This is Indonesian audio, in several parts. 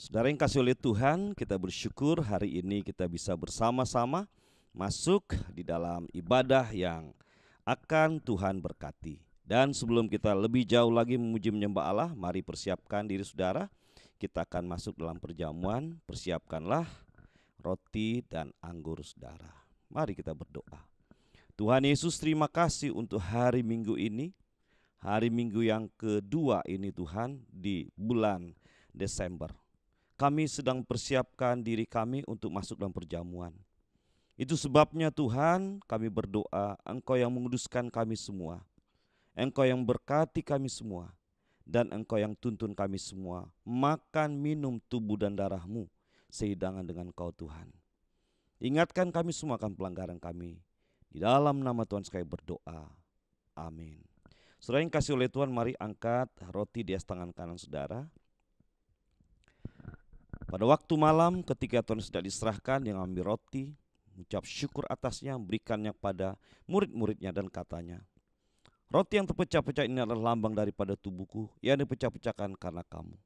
Saudara yang kasih oleh Tuhan, kita bersyukur hari ini kita bisa bersama-sama masuk di dalam ibadah yang akan Tuhan berkati. Dan sebelum kita lebih jauh lagi memuji menyembah Allah, mari persiapkan diri saudara. Kita akan masuk dalam perjamuan, persiapkanlah roti dan anggur saudara. Mari kita berdoa. Tuhan Yesus, terima kasih untuk hari Minggu ini. Hari Minggu yang kedua ini Tuhan di bulan Desember. Kami sedang persiapkan diri kami untuk masuk dalam perjamuan. Itu sebabnya Tuhan kami berdoa, Engkau yang menguduskan kami semua. Engkau yang berkati kami semua. Dan Engkau yang tuntun kami semua makan minum tubuh dan darah-Mu sehidangan dengan Kau Tuhan. Ingatkan kami semua akan pelanggaran kami. Di dalam nama Tuhan sekali berdoa. Amin. Saudara yang kasih oleh Tuhan, mari angkat roti di atas tangan kanan saudara. Pada waktu malam ketika Tuhan sudah diserahkan, yang ambil roti, mengucap syukur atasnya, memberikannya pada murid-muridnya dan katanya, roti yang terpecah-pecah ini adalah lambang daripada tubuhku yang dipecah-pecahkan karena kamu.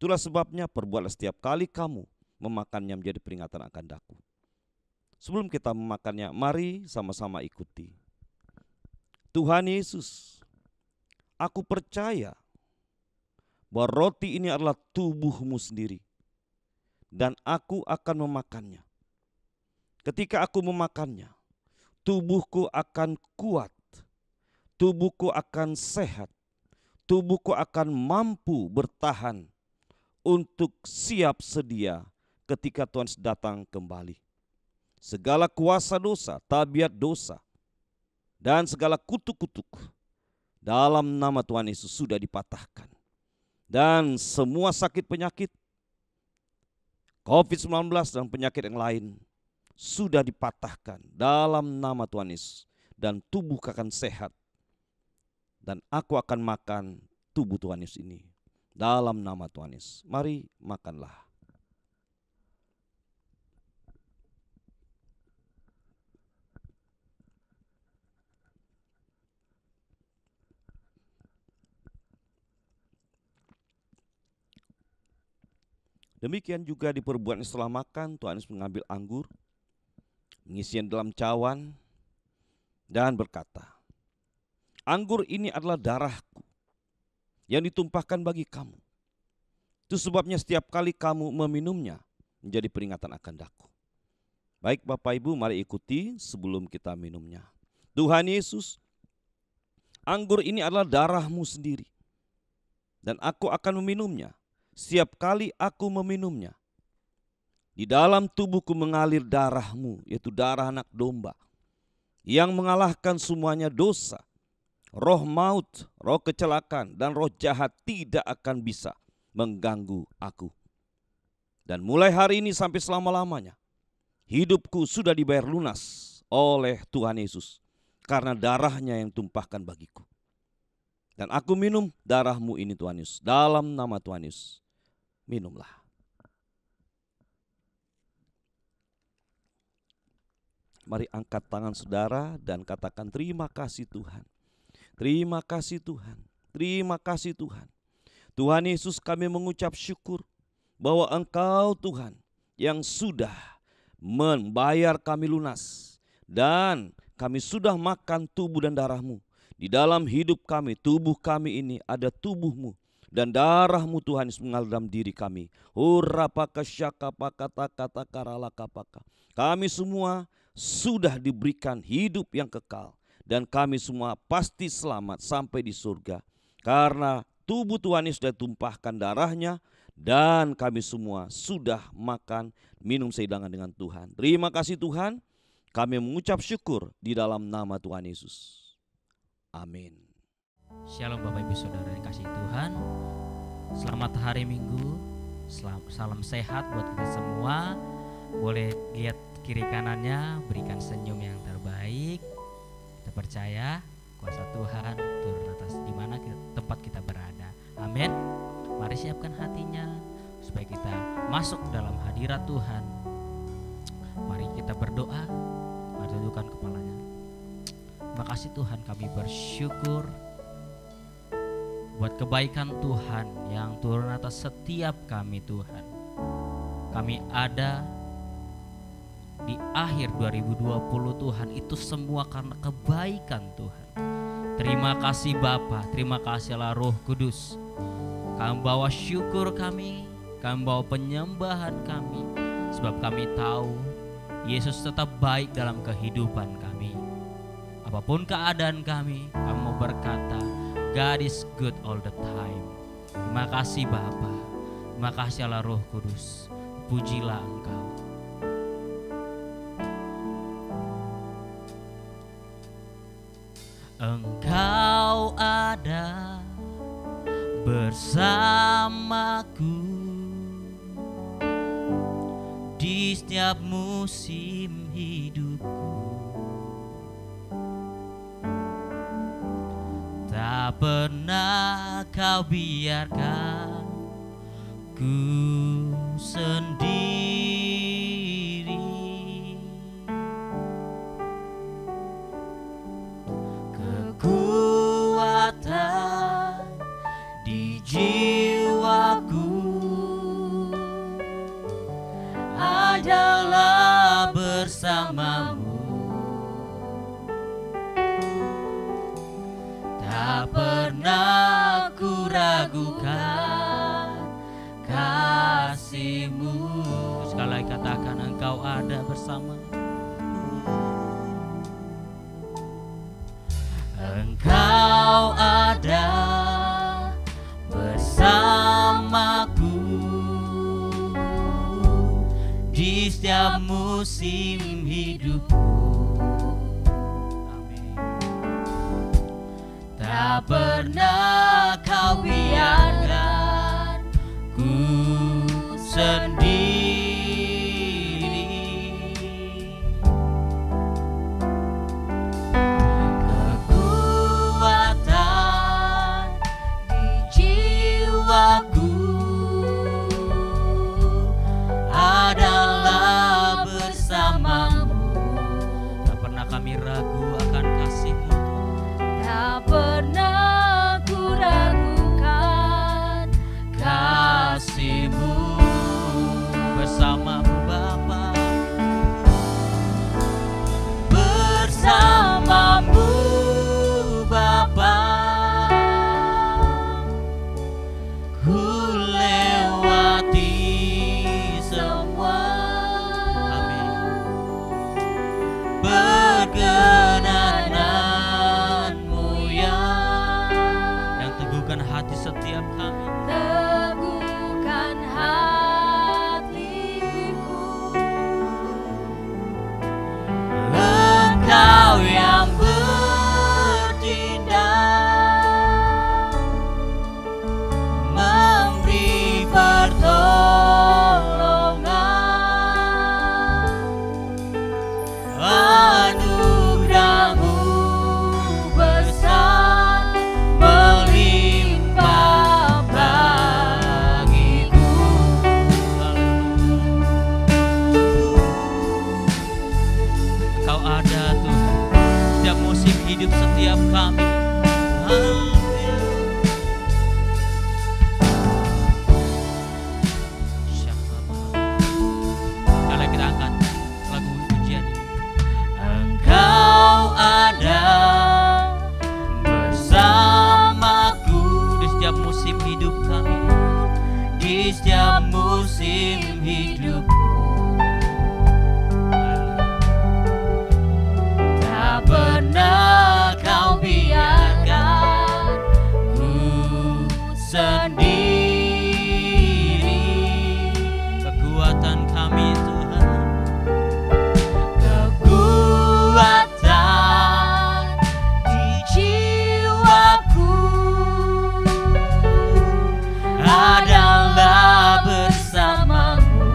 Itulah sebabnya perbuatlah setiap kali kamu memakannya menjadi peringatan akan daku. Sebelum kita memakannya, mari sama-sama ikuti. Tuhan Yesus, aku percaya bahwa roti ini adalah tubuh-Mu sendiri. Dan aku akan memakannya. Ketika aku memakannya, tubuhku akan kuat, tubuhku akan sehat, tubuhku akan mampu bertahan untuk siap sedia ketika Tuhan datang kembali. Segala kuasa dosa, tabiat dosa, dan segala kutuk-kutuk dalam nama Tuhan Yesus sudah dipatahkan. Dan semua sakit penyakit, COVID-19 dan penyakit yang lain sudah dipatahkan dalam nama Tuhan Yesus. Dan tubuh akan sehat. Dan aku akan makan tubuh Tuhan Yesus ini dalam nama Tuhan Yesus. Mari makanlah. Demikian juga diperbuat setelah makan, Tuhan Yesus mengambil anggur, mengisinya dalam cawan, dan berkata, anggur ini adalah darahku yang ditumpahkan bagi kamu. Itu sebabnya setiap kali kamu meminumnya menjadi peringatan akan daku. Baik Bapak Ibu, mari ikuti sebelum kita minumnya. Tuhan Yesus, anggur ini adalah darah-Mu sendiri. Dan aku akan meminumnya. Setiap kali aku meminumnya, di dalam tubuhku mengalir darah-Mu, yaitu darah anak domba, yang mengalahkan semuanya dosa, roh maut, roh kecelakaan, dan roh jahat tidak akan bisa mengganggu aku. Dan mulai hari ini sampai selama-lamanya, hidupku sudah dibayar lunas oleh Tuhan Yesus, karena darah-Nya yang tumpahkan bagiku. Dan aku minum darah-Mu ini Tuhan Yesus, dalam nama Tuhan Yesus. Minumlah. Mari angkat tangan saudara dan katakan terima kasih Tuhan. Terima kasih Tuhan. Terima kasih Tuhan. Tuhan Yesus, kami mengucap syukur bahwa Engkau Tuhan yang sudah membayar kami lunas. Dan kami sudah makan tubuh dan darah-Mu. Di dalam hidup kami, tubuh kami ini ada tubuh-Mu. Dan darah-Mu Tuhan Yesus mengalir dalam diri kami. Kami semua sudah diberikan hidup yang kekal. Dan kami semua pasti selamat sampai di surga. Karena tubuh Tuhan Yesus sudah tumpahkan darah-Nya. Dan kami semua sudah makan, minum sehidangan dengan Tuhan. Terima kasih Tuhan. Kami mengucap syukur di dalam nama Tuhan Yesus. Amin. Shalom Bapak Ibu Saudara yang kasih Tuhan. Selamat hari Minggu. Salam sehat buat kita semua. Boleh lihat kiri kanannya, berikan senyum yang terbaik. Kita percaya kuasa Tuhan turun atas di mana tempat kita berada. Amin. Mari siapkan hatinya supaya kita masuk dalam hadirat Tuhan. Mari kita berdoa. Mari tundukkan kepalanya. Terima kasih Tuhan, kami bersyukur buat kebaikan Tuhan yang turun atas setiap kami Tuhan. kami ada di akhir 2020 Tuhan, itu semua karena kebaikan Tuhan. Terima kasih Bapa, terima kasih Allah Roh Kudus. Kami bawa syukur kami bawa penyembahan kami, sebab kami tahu Yesus tetap baik dalam kehidupan kami. Apapun keadaan kami mau berkata, God is good all the time. Terima kasih Bapa, terima kasih Allah Roh Kudus. Pujilah Engkau. Engkau ada bersamaku di setiap musim hidupku. Tak pernah kau biarkan ku sendiri. Kekuatan di jiwaku adalah bersamamu. Tak pernah ku ragukan kasih-Mu. Sekali lagi katakan, Engkau ada bersama. Engkau ada bersamaku di setiap musim hidupku. Amin. Tak pernah kau biarkan ku sendiri. Adalah bersamamu. Tak pernah kami ragu akan kasih-Mu. Tak pernah ku ragukan kasih-Mu. Bersamamu Bapa, bersamamu Bapa, ku lewati semua. Amin. Perkenananmu yang teguhkan hati setiap kami. Teguhkan hatiku. Engkau yang bertindak, memberi pertolongan, anugerah-Mu besar melimpah bagiku. Engkau ada Tuhan setiap musim hidup setiap kami. Kalau kita angkat lagu pujian ini. Engkau ada bersamaku di setiap musim hidup kami, di setiap musim hidupku. Tak pernah kau biarkan ku sendiri. Kekuatan kami Tuhan, kekuatan di jiwaku adalah bersamamu.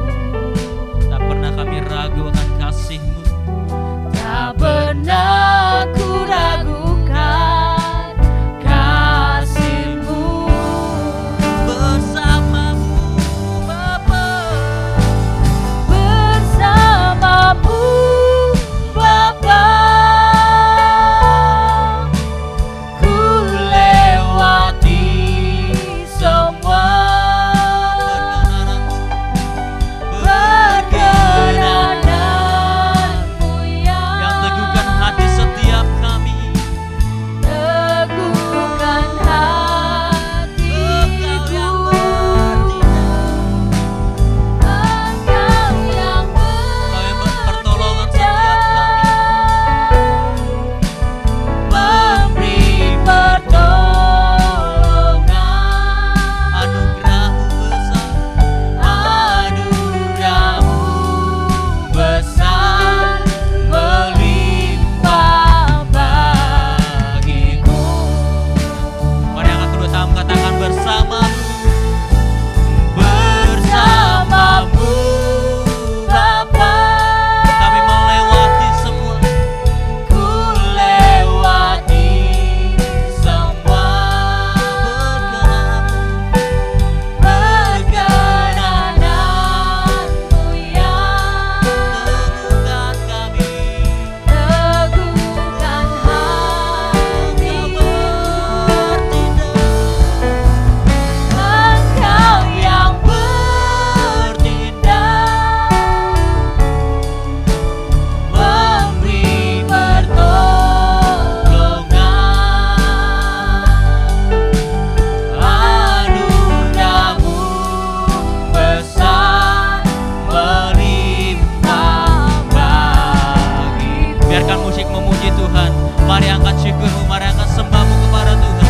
Mariakan syukurmu, mariakan sembahmu kepada Tuhan.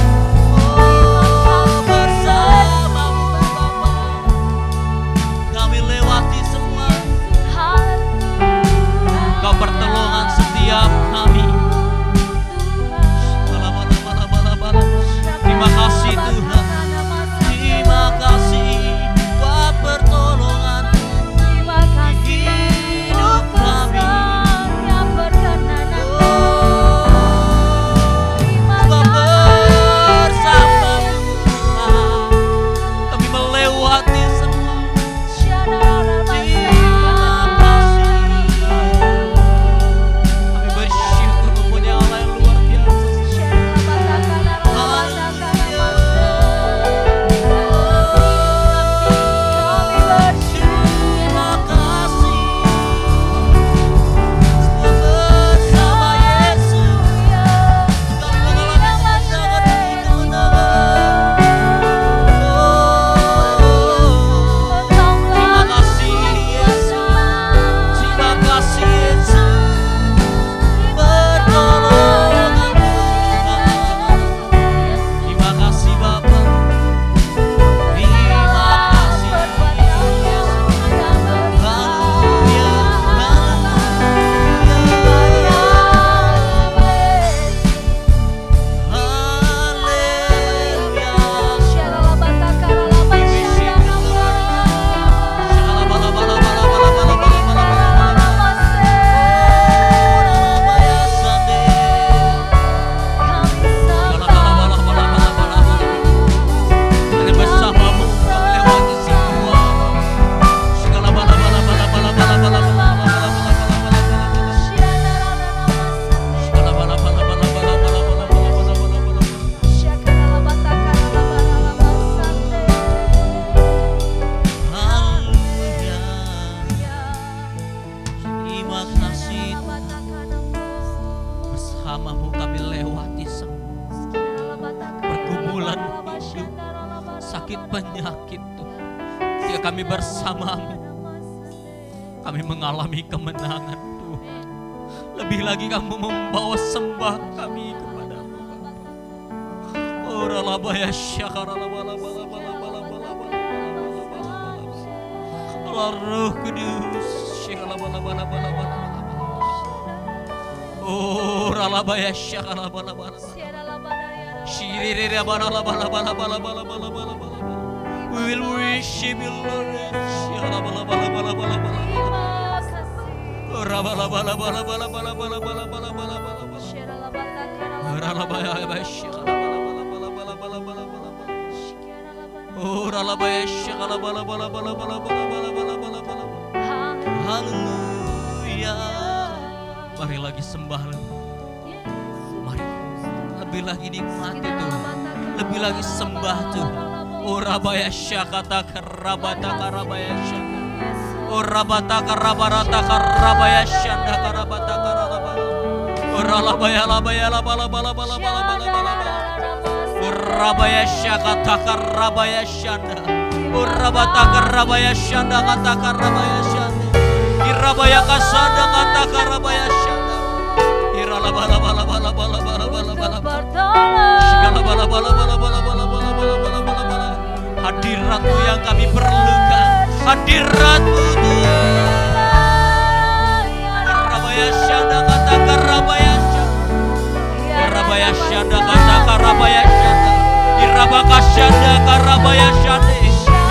Oh, bersamamu Bapa, kami lewati semua. Kau pertolongan setiap kami. Terima kasih Tuhan. Terima kasih buat pertolongan di hidup kami. Sebab bersamamu kami melewati semua. Terima kasih. Kami bersyukur mempunyai Allah yang luar biasa. Bersamamu kami lewati semua pergumulan hidup, sakit penyakit Tuhan. Ketika kami bersamamu, kami mengalami kemenangan Tuhan. Lebih lagi kamu membawa sembah kami kepadamu. Oh ralabaya Allah Roh Kudus. Oh ralabaya we will worship you Lord. Haleluya. Mari lagi sembah, mari lebih lagi nikmati Tuhan, lebih lagi sembah Tuhan. Oh rabaya syakata karabata karabaya syanda, oh rabata karabarata karabaya syanda karabata karabata, oh rabaya labaya labala bala bala bala bala bala, oh rabaya syakata karabaya syanda, oh rabata karabaya syanda kata karabaya syanda. Irabaya kasada kata karabaya syanda. Irala bala bala bala bala bala bala bala. Segala bala bala bala bala bala bala bala bala bala bala. Hadirat-Mu yang kami perlukan. Hadirat-Mu Tuhan. Irabaya syanda kata karabaya syanda. Irabaya syanda kata karabaya syanda. Irabaka syanda karabaya syanda.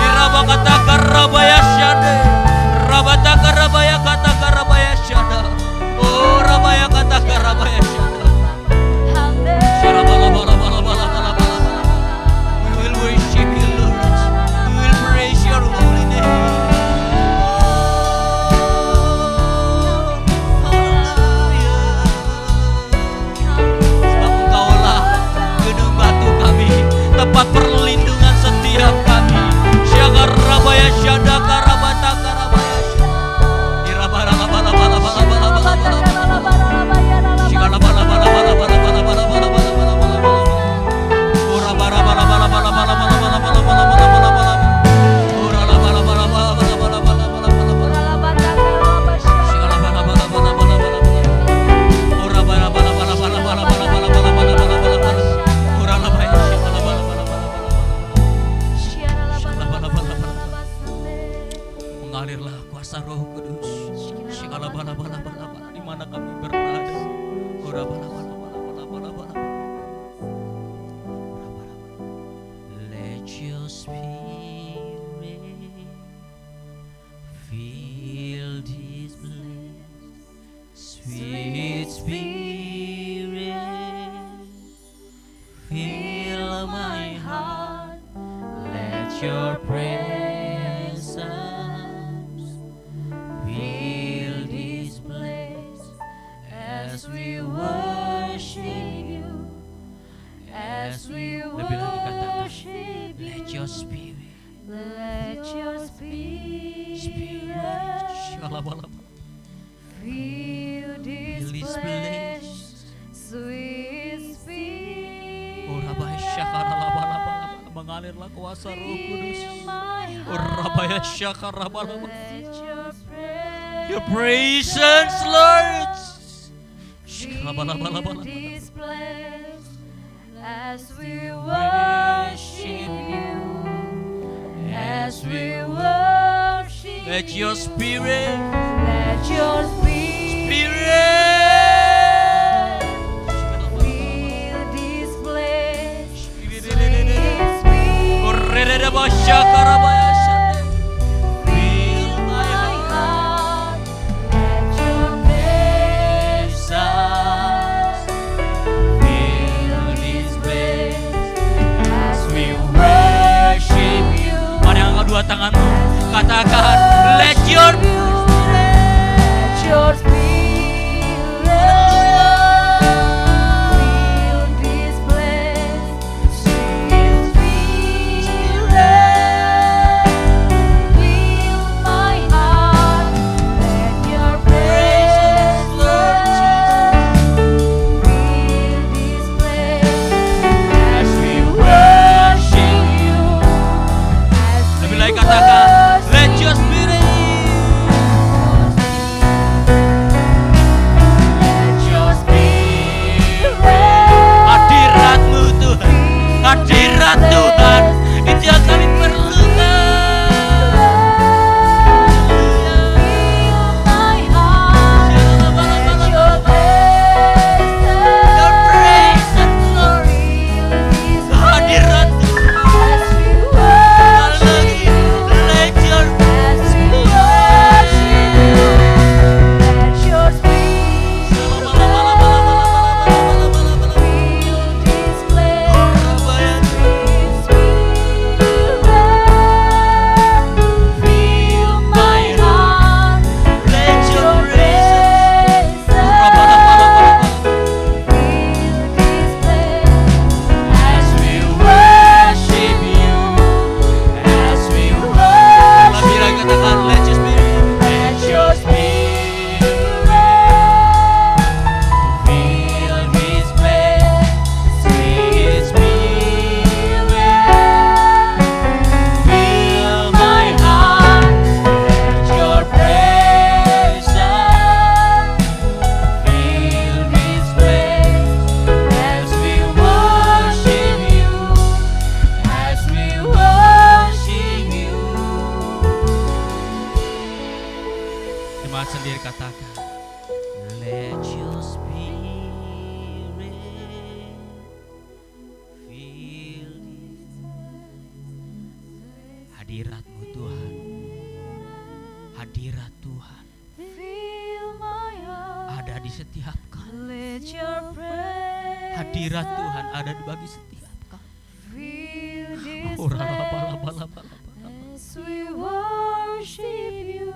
Irabaka kata karabaya syanda. Rabata karabaya kata karabaya syanda. Oh rabaya kata karabaya syanda. Sharabala bala bala bala bala bala. We will worship you Lord. We will praise your holy name. Sebab Engkaulah gedung batu kami, tempat perlindungan setiap kami. Syagar rabaya syanda karabata karabaya. Shigala bala your presence fill this place as we worship you, as we Lebih lagi katakan, worship you. let your spirit, Let your spirit fill this place, sweet spirit. oh Rabaya Syakara, mengalirlah kuasa Roh Kudus. Oh Rabaya Syakara, your presence, Lord. Fill this place as we worship you, as we worship you. Let your spirit, Let your spirit, fill this place, sweet oh spirit. Rabaya Syakara, Fill my heart, let your presence fill this place as we worship you. mari angkat dua tanganmu, katakan, let your spirit fill this place, sweet spirit, fill my heart, let your presence fill this place as we worship you, as we lebih lagi katakan, let your spirit, let your spirit hadiratmu Tuhan, hadirat Tuhan, itu yang kami perlukan. fill my heart, let your Your presence, Lord, fill this hadirat Tuhan. as we Sekali worship lagi, you, let your as we worship you, let your spirit fill this place, sweet spirit, fill my heart, let your your presence, presence fill this place as we worship you, as we lebih lagi worship katakan, you. let your spirit, Let your spirit fill this place, sweet spirit, fill my heart. Let your presence fill this place as we worship you, as we worship you. jemaat sendiri katakan, let your spirit fill this. Hadiratmu Tuhan, hadirat Tuhan Fill my heart. ada di setiap kami. Let your presence Hadirat Tuhan ada di bagi setiap kami. fill this Oh, place raba-laba-laba-laba. as we worship you,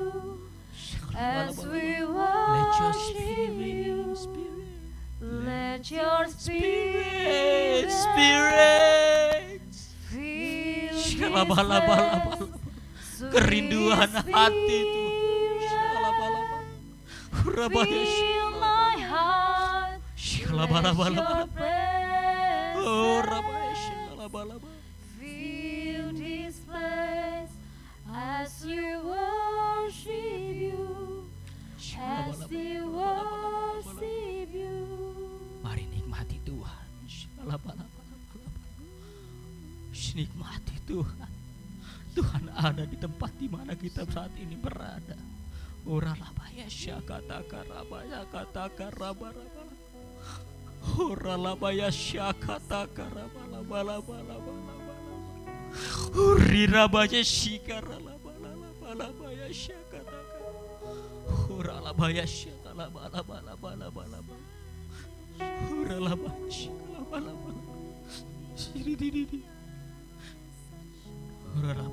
as we Let your worship you. spirit, Let your spirit, spirit spirit, fill this Shalaba-laba-laba-laba. place, Kerinduan sweet hati itu. spirit. Shalaba-laba. Hurabaya. Fill my heart. Shalaba-laba-laba. Let your presence Oh, rabaya. Shalaba-laba. fill this place as we worship you, as we worship you. Mari nikmati Tuhan. Shalaba-laba-laba. Nikmati Tuhan. Tuhan ada di tempat di mana kita saat ini berada. Uralabaya syakataka rabaya kataka rabaraba. Uralabaya syakataka rabalabalabalaba. Urirabaya shikaralabalabaya syakataka. Uralabaya syakalabalabalabalabalaba. Uralabaya syakalabalabalaba. Siridididi. Uralabaya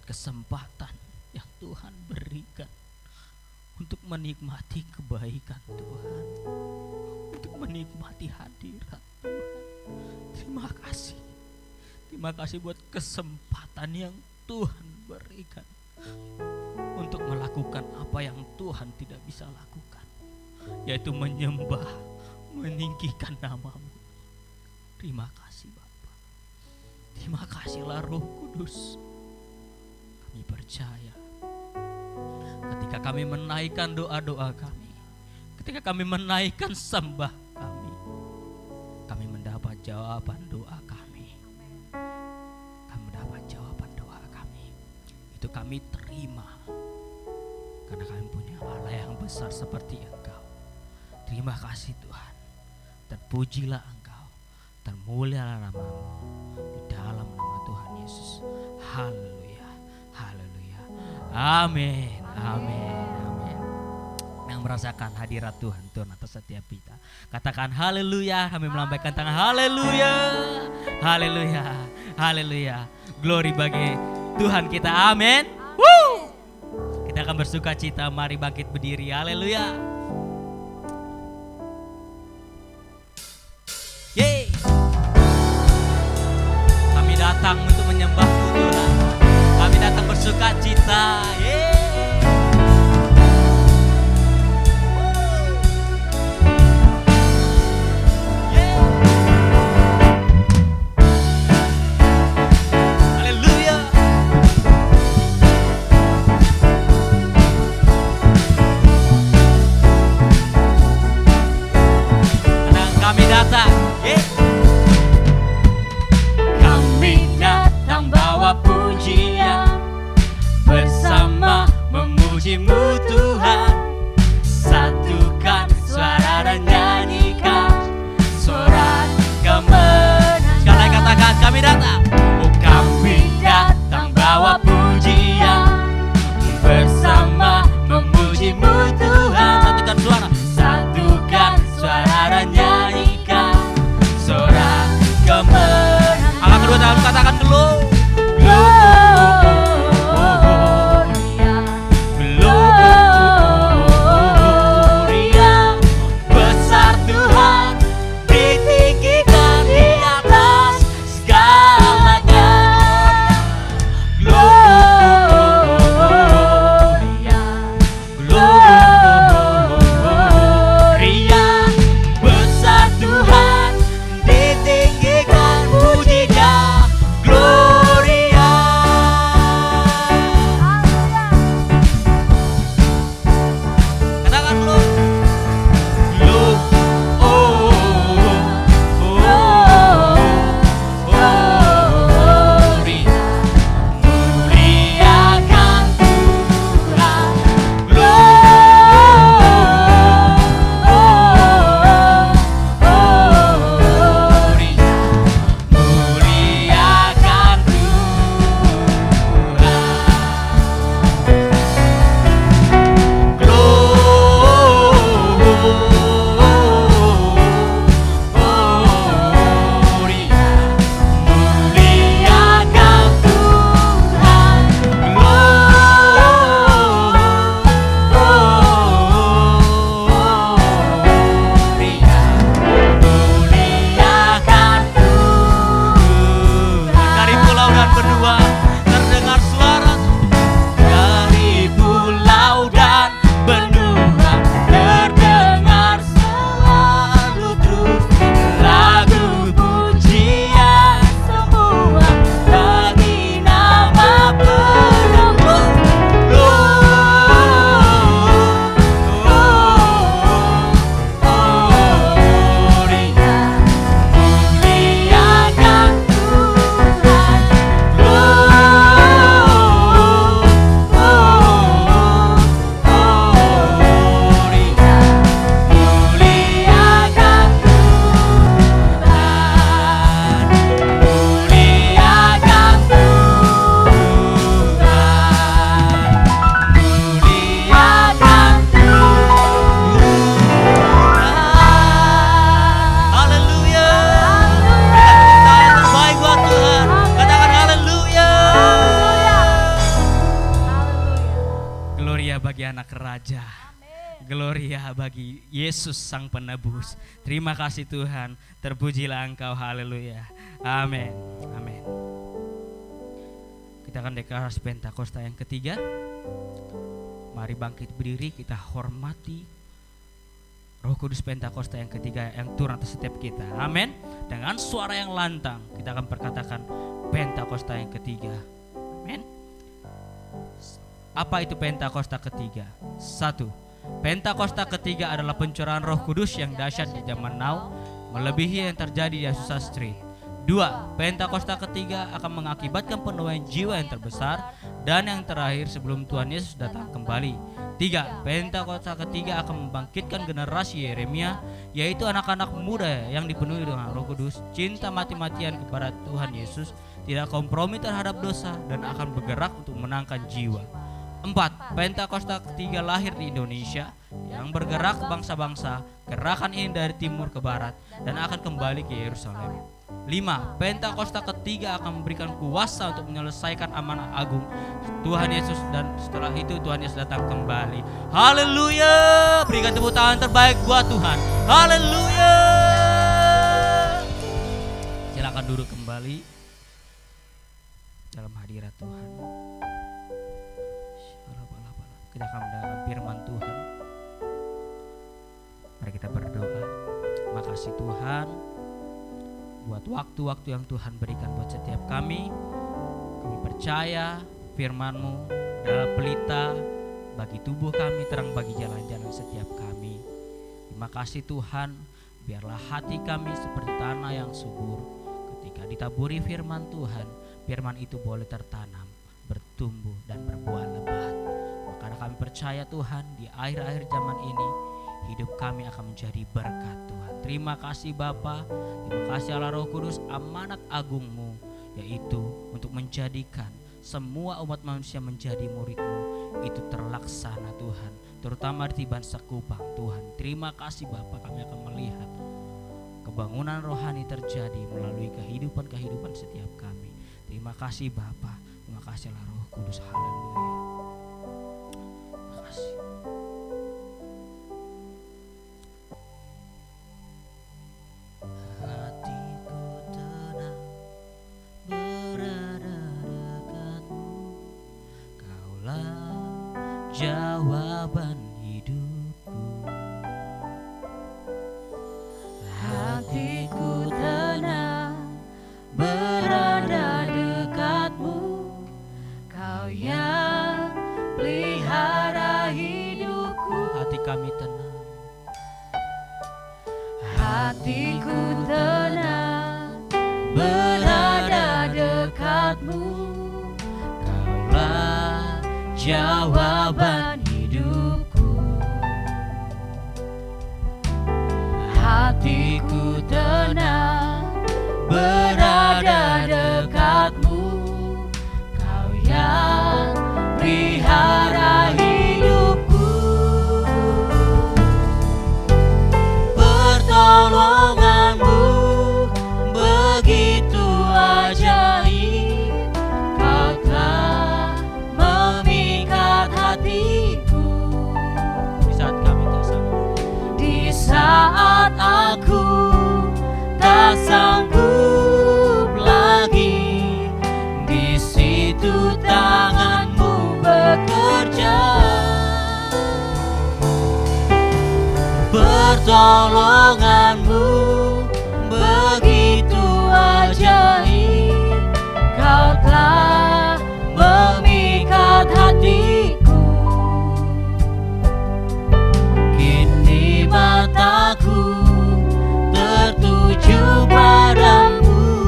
kesempatan yang Tuhan berikan untuk menikmati kebaikan Tuhan, untuk menikmati hadirat Tuhan. Terima kasih. Terima kasih buat kesempatan yang Tuhan berikan untuk melakukan apa yang Tuhan tidak bisa lakukan, yaitu menyembah, meninggikan nama-Mu. Terima kasih Bapa. Terima kasihlah Roh Kudus. Kami percaya ketika kami menaikkan doa-doa kami, ketika kami menaikkan sembah kami mendapat jawaban doa kami. Kami mendapat jawaban doa kami. Itu kami terima karena kami punya Allah yang besar seperti Engkau. Terima kasih Tuhan. Terpujilah Engkau, termulialah nama-Mu di dalam nama Tuhan Yesus. Haleluya, haleluya, amin, amin, amin. Yang merasakan hadirat Tuhan atas setiap kita, katakan haleluya. Kami melambaikan tangan, haleluya, haleluya, haleluya. Glory bagi Tuhan kita, amin. Woo! Kita akan bersuka cita, mari bangkit berdiri, haleluya. Yeay. Kami datang untuk menyembah-Mu Tuhan. Kami datang bersuka cita. Yeay. Kami datang Raja. Gloria bagi Yesus Sang Penebus. Terima kasih Tuhan. Terpujilah Engkau. Haleluya. Amin. Amin. Kita akan deklarasi Pentakosta yang ketiga. Mari bangkit berdiri, kita hormati Roh Kudus Pentakosta yang ketiga yang turun atas setiap kita. Amin. Dengan suara yang lantang kita akan perkatakan Pentakosta yang ketiga. Amin. Apa itu Pentakosta ketiga? 1. Pentakosta ketiga adalah pencurahan Roh Kudus yang dahsyat di zaman now, melebihi yang terjadi di Azusa Street. 2. Pentakosta ketiga akan mengakibatkan penuaian jiwa yang terbesar dan yang terakhir sebelum Tuhan Yesus datang kembali. 3. Pentakosta ketiga akan membangkitkan generasi Yeremia, yaitu anak-anak muda yang dipenuhi dengan Roh Kudus, cinta mati-matian kepada Tuhan Yesus, tidak kompromi terhadap dosa, dan akan bergerak untuk menangkan jiwa. 4. Pentakosta ketiga lahir di Indonesia yang bergerak ke bangsa-bangsa. Gerakan ini dari timur ke barat dan akan kembali ke Yerusalem. 5. Pentakosta ketiga akan memberikan kuasa untuk menyelesaikan amanah agung Tuhan Yesus, dan setelah itu Tuhan Yesus datang kembali. Haleluya. Berikan tepuk tangan terbaik buat Tuhan. Haleluya. Silakan duduk kembali dalam hadirat Tuhan. Kita akan mendengarkan firman Tuhan. Mari kita berdoa. Makasih Tuhan buat waktu-waktu yang Tuhan berikan buat setiap kami. Kami percaya firman-Mu adalah pelita bagi tubuh kami, terang bagi jalan-jalan setiap kami. Terima kasih Tuhan, biarlah hati kami seperti tanah yang subur. Ketika ditaburi firman Tuhan, firman itu boleh tertanam, bertumbuh dan berbuah lebat. Karena kami percaya Tuhan, di akhir-akhir zaman ini hidup kami akan menjadi berkat Tuhan. Terima kasih Bapa, terima kasih Allah Roh Kudus, amanat agungmu yaitu untuk menjadikan semua umat manusia menjadi murid-Mu itu terlaksana Tuhan, terutama di Bangsa Kupang Tuhan. Terima kasih Bapa, kami akan melihat kebangunan rohani terjadi melalui kehidupan-kehidupan setiap kami. Terima kasih Bapa, terima kasih Allah Roh Kudus. Haleluya. Jawaban hidupku, hatiku tenang berada dekatmu, Kau yang pelihara hidupku. Hati kami tenang, hatiku tenang berada dekatmu, Kaulah jawaban hidupku. Hatiku tenang berada dekatmu, Kau yang pelihara hidupku. Pertolonganmu begitu ajaib, Kau telah memikat hatiku. Di saat aku tak sanggup lagi, di situ tanganmu bekerja. Pertolonganmu begitu ajaib, Kau telah memikat hatiku. Kini mataku tertuju padamu,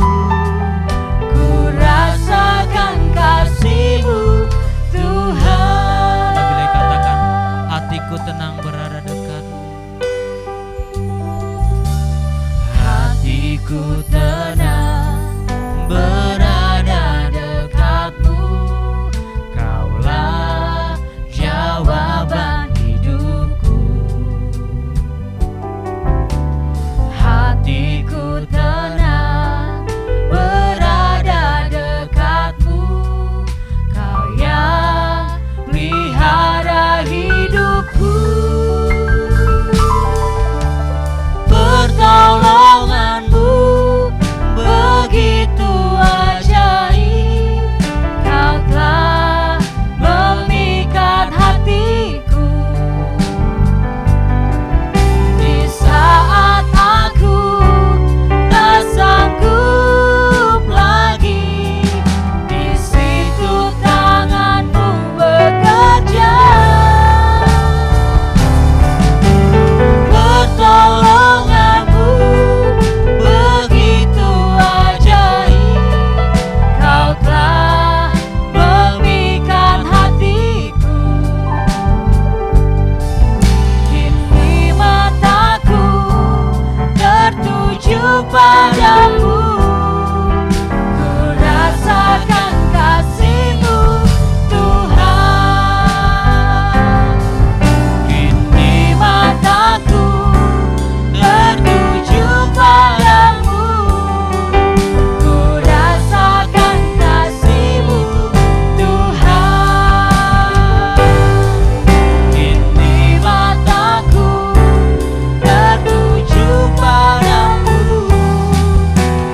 ku rasakan kasih-Mu Tuhan. bila katakan hatiku tenang berada dekatmu. Hatiku tenang berada dekatmu, Kaulah jawaban hidupku. Hatiku tenang berada dekatmu, Kau yang pelihara hidupku. padamu, ku rasakan kasih-Mu Tuhan. Kini mataku tertuju padamu, ku rasakan kasih-Mu Tuhan. Kini mataku tertuju padamu,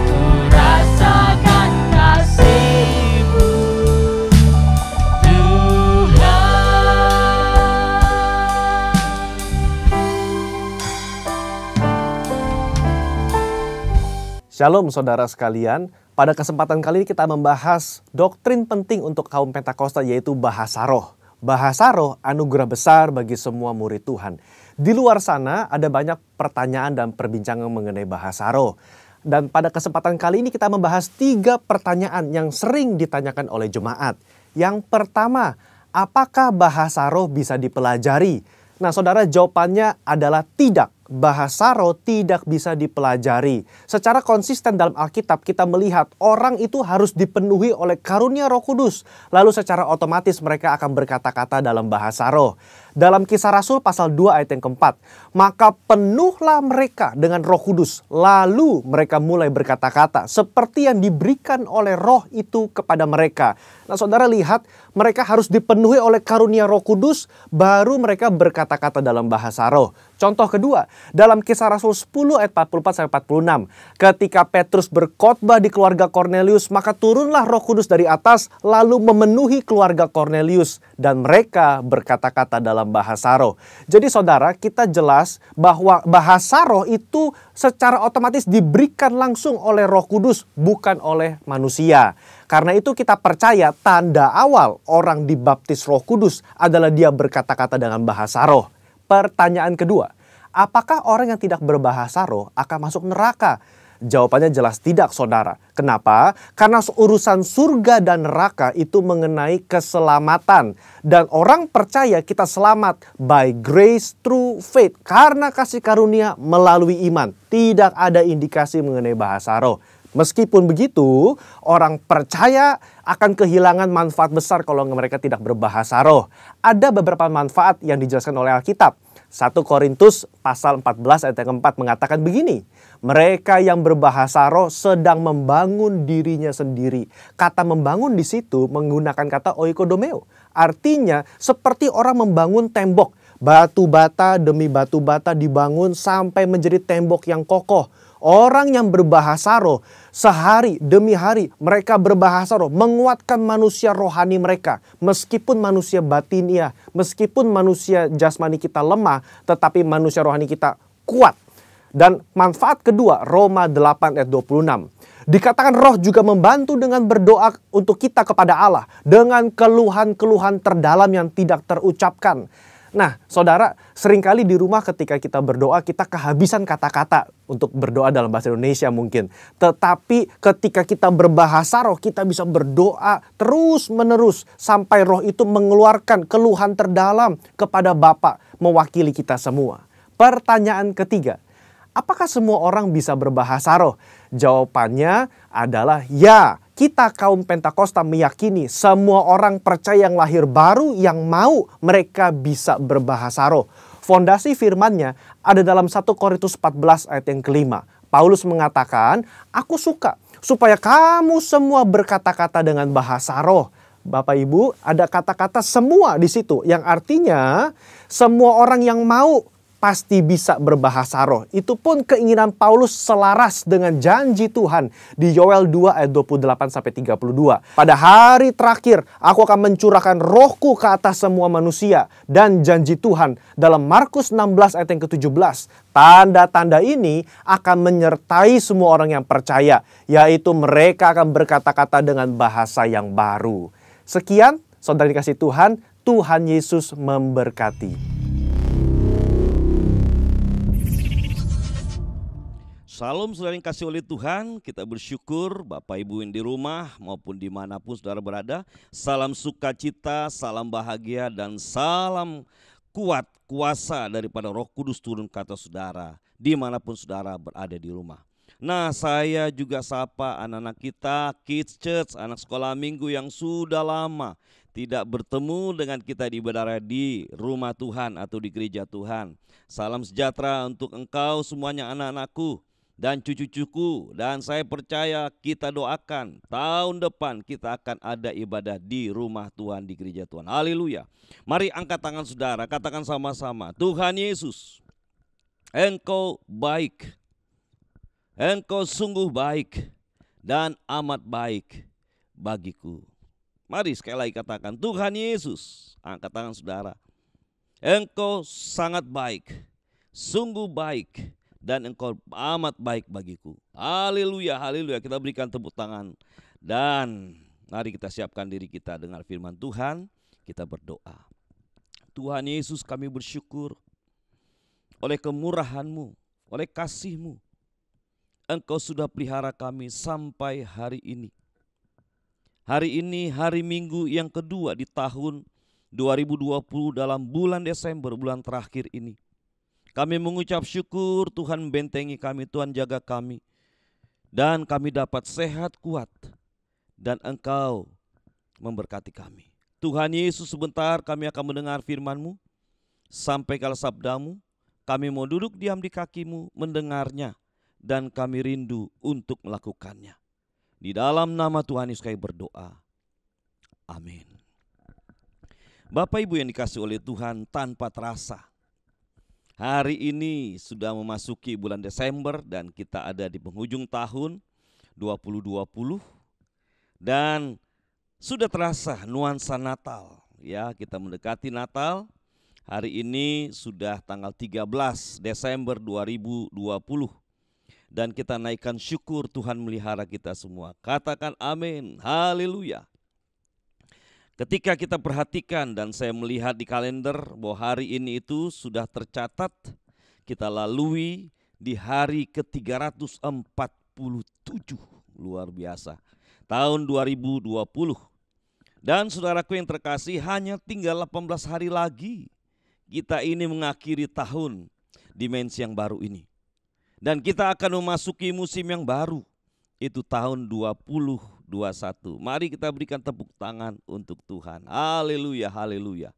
ku rasakan kasih-Mu Tuhan. Shalom saudara sekalian, pada kesempatan kali ini kita membahas doktrin penting untuk kaum Pentakosta, yaitu bahasa roh. Bahasa roh anugerah besar bagi semua murid Tuhan. Di luar sana ada banyak pertanyaan dan perbincangan mengenai bahasa roh. Dan pada kesempatan kali ini kita membahas 3 pertanyaan yang sering ditanyakan oleh jemaat. Yang pertama, apakah bahasa roh bisa dipelajari? Nah saudara, jawabannya adalah tidak. Bahasa roh tidak bisa dipelajari. Secara konsisten dalam Alkitab kita melihat orang itu harus dipenuhi oleh karunia Roh Kudus. Lalu secara otomatis mereka akan berkata-kata dalam bahasa roh. Dalam Kisah Rasul pasal 2 ayat yang keempat, maka penuhlah mereka dengan Roh Kudus, lalu mereka mulai berkata-kata seperti yang diberikan oleh Roh itu kepada mereka. Nah saudara lihat, mereka harus dipenuhi oleh karunia Roh Kudus, baru mereka berkata-kata dalam bahasa roh. Contoh kedua, dalam Kisah Rasul 10 ayat 44-46, ketika Petrus berkhotbah di keluarga Kornelius, maka turunlah Roh Kudus dari atas lalu memenuhi keluarga Kornelius dan mereka berkata-kata dalam bahasa roh. Jadi saudara, kita jelas bahwa bahasa roh itu secara otomatis diberikan langsung oleh Roh Kudus, bukan oleh manusia. Karena itu kita percaya tanda awal orang dibaptis Roh Kudus adalah dia berkata-kata dengan bahasa roh. Pertanyaan kedua, apakah orang yang tidak berbahasa roh akan masuk neraka? Jawabannya jelas tidak saudara. Kenapa? Karena urusan surga dan neraka itu mengenai keselamatan. Dan orang percaya kita selamat by grace through faith. Karena kasih karunia melalui iman. Tidak ada indikasi mengenai bahasa roh. Meskipun begitu, orang percaya akan kehilangan manfaat besar kalau mereka tidak berbahasa roh. Ada beberapa manfaat yang dijelaskan oleh Alkitab. 1 Korintus pasal 14 ayat yang keempat mengatakan begini, mereka yang berbahasa roh sedang membangun dirinya sendiri. Kata membangun di situ menggunakan kata oikodomeo. Artinya seperti orang membangun tembok. Batu bata demi batu bata dibangun sampai menjadi tembok yang kokoh. Orang yang berbahasa roh, sehari demi hari mereka berbahasa roh, menguatkan manusia rohani mereka. Meskipun manusia batinia, meskipun manusia jasmani kita lemah, tetapi manusia rohani kita kuat. Dan manfaat kedua, Roma 8 ayat 26. Dikatakan roh juga membantu dengan berdoa untuk kita kepada Allah, dengan keluhan-keluhan terdalam yang tidak terucapkan. Nah, saudara, seringkali di rumah ketika kita berdoa, kita kehabisan kata-kata untuk berdoa dalam bahasa Indonesia mungkin. Tetapi ketika kita berbahasa roh, kita bisa berdoa terus-menerus sampai roh itu mengeluarkan keluhan terdalam kepada Bapa mewakili kita semua. Pertanyaan ketiga, apakah semua orang bisa berbahasa roh? Jawabannya adalah ya. Kita kaum Pentakosta meyakini semua orang percaya yang lahir baru yang mau mereka bisa berbahasa roh. Fondasi firman-Nya ada dalam 1 Korintus 14 ayat yang kelima. Paulus mengatakan, aku suka supaya kamu semua berkata-kata dengan bahasa roh. Bapak Ibu, ada kata-kata semua di situ yang artinya semua orang yang mau pasti bisa berbahasa roh. Itu pun keinginan Paulus selaras dengan janji Tuhan di Yoel 2 ayat 28-32. Pada hari terakhir aku akan mencurahkan rohku ke atas semua manusia. Dan janji Tuhan dalam Markus 16 ayat yang ke-17. Tanda-tanda ini akan menyertai semua orang yang percaya. Yaitu mereka akan berkata-kata dengan bahasa yang baru. Sekian, saudara dikasih Tuhan, Tuhan Yesus memberkati. Salam saudara yang kasih oleh Tuhan, kita bersyukur Bapak Ibu yang di rumah maupun dimanapun saudara berada. Salam sukacita, salam bahagia dan salam kuat kuasa daripada Roh Kudus turun ke atas saudara dimanapun saudara berada di rumah. Nah, saya juga sapa anak-anak kita, Kids Church, anak sekolah minggu yang sudah lama tidak bertemu dengan kita di ibadah di rumah Tuhan atau di gereja Tuhan. Salam sejahtera untuk engkau semuanya anak-anakku dan cucu-cucuku. Dan saya percaya kita doakan tahun depan kita akan ada ibadah di rumah Tuhan, di gereja Tuhan. Haleluya. Mari angkat tangan saudara, katakan sama-sama, Tuhan Yesus, Engkau baik. Engkau sungguh baik dan amat baik bagiku. Mari sekali lagi katakan, Tuhan Yesus, angkat tangan saudara. Engkau sangat baik, sungguh baik, dan engkau amat baik bagiku. Haleluya, haleluya. Kita berikan tepuk tangan. Dan mari kita siapkan diri kita dengar firman Tuhan. Kita berdoa. Tuhan Yesus, kami bersyukur oleh kemurahan-Mu, oleh kasih-Mu. Engkau sudah pelihara kami sampai hari ini. Hari ini hari Minggu yang kedua di tahun 2020 dalam bulan Desember, bulan terakhir ini. Kami mengucap syukur Tuhan bentengi kami, Tuhan jaga kami. Dan kami dapat sehat kuat dan Engkau memberkati kami. Tuhan Yesus, sebentar kami akan mendengar firman-Mu. Sampai kalau sabda-Mu, kami mau duduk diam di kaki-Mu mendengarnya. Dan kami rindu untuk melakukannya. Di dalam nama Tuhan Yesus kami berdoa. Amin. Bapak Ibu yang dikasihi oleh Tuhan, tanpa terasa hari ini sudah memasuki bulan Desember dan kita ada di penghujung tahun 2020. Dan sudah terasa nuansa Natal. Ya, kita mendekati Natal. Hari ini sudah tanggal 13 Desember 2020. Dan kita naikkan syukur Tuhan melihara kita semua. Katakan amin, haleluya. Ketika kita perhatikan dan saya melihat di kalender bahwa hari ini itu sudah tercatat, kita lalui di hari ke-347, luar biasa, tahun 2020. Dan saudaraku yang terkasih, hanya tinggal 18 hari lagi kita ini mengakhiri tahun dimensi yang baru ini. Dan kita akan memasuki musim yang baru, itu tahun 2021. Mari kita berikan tepuk tangan untuk Tuhan. Haleluya, haleluya.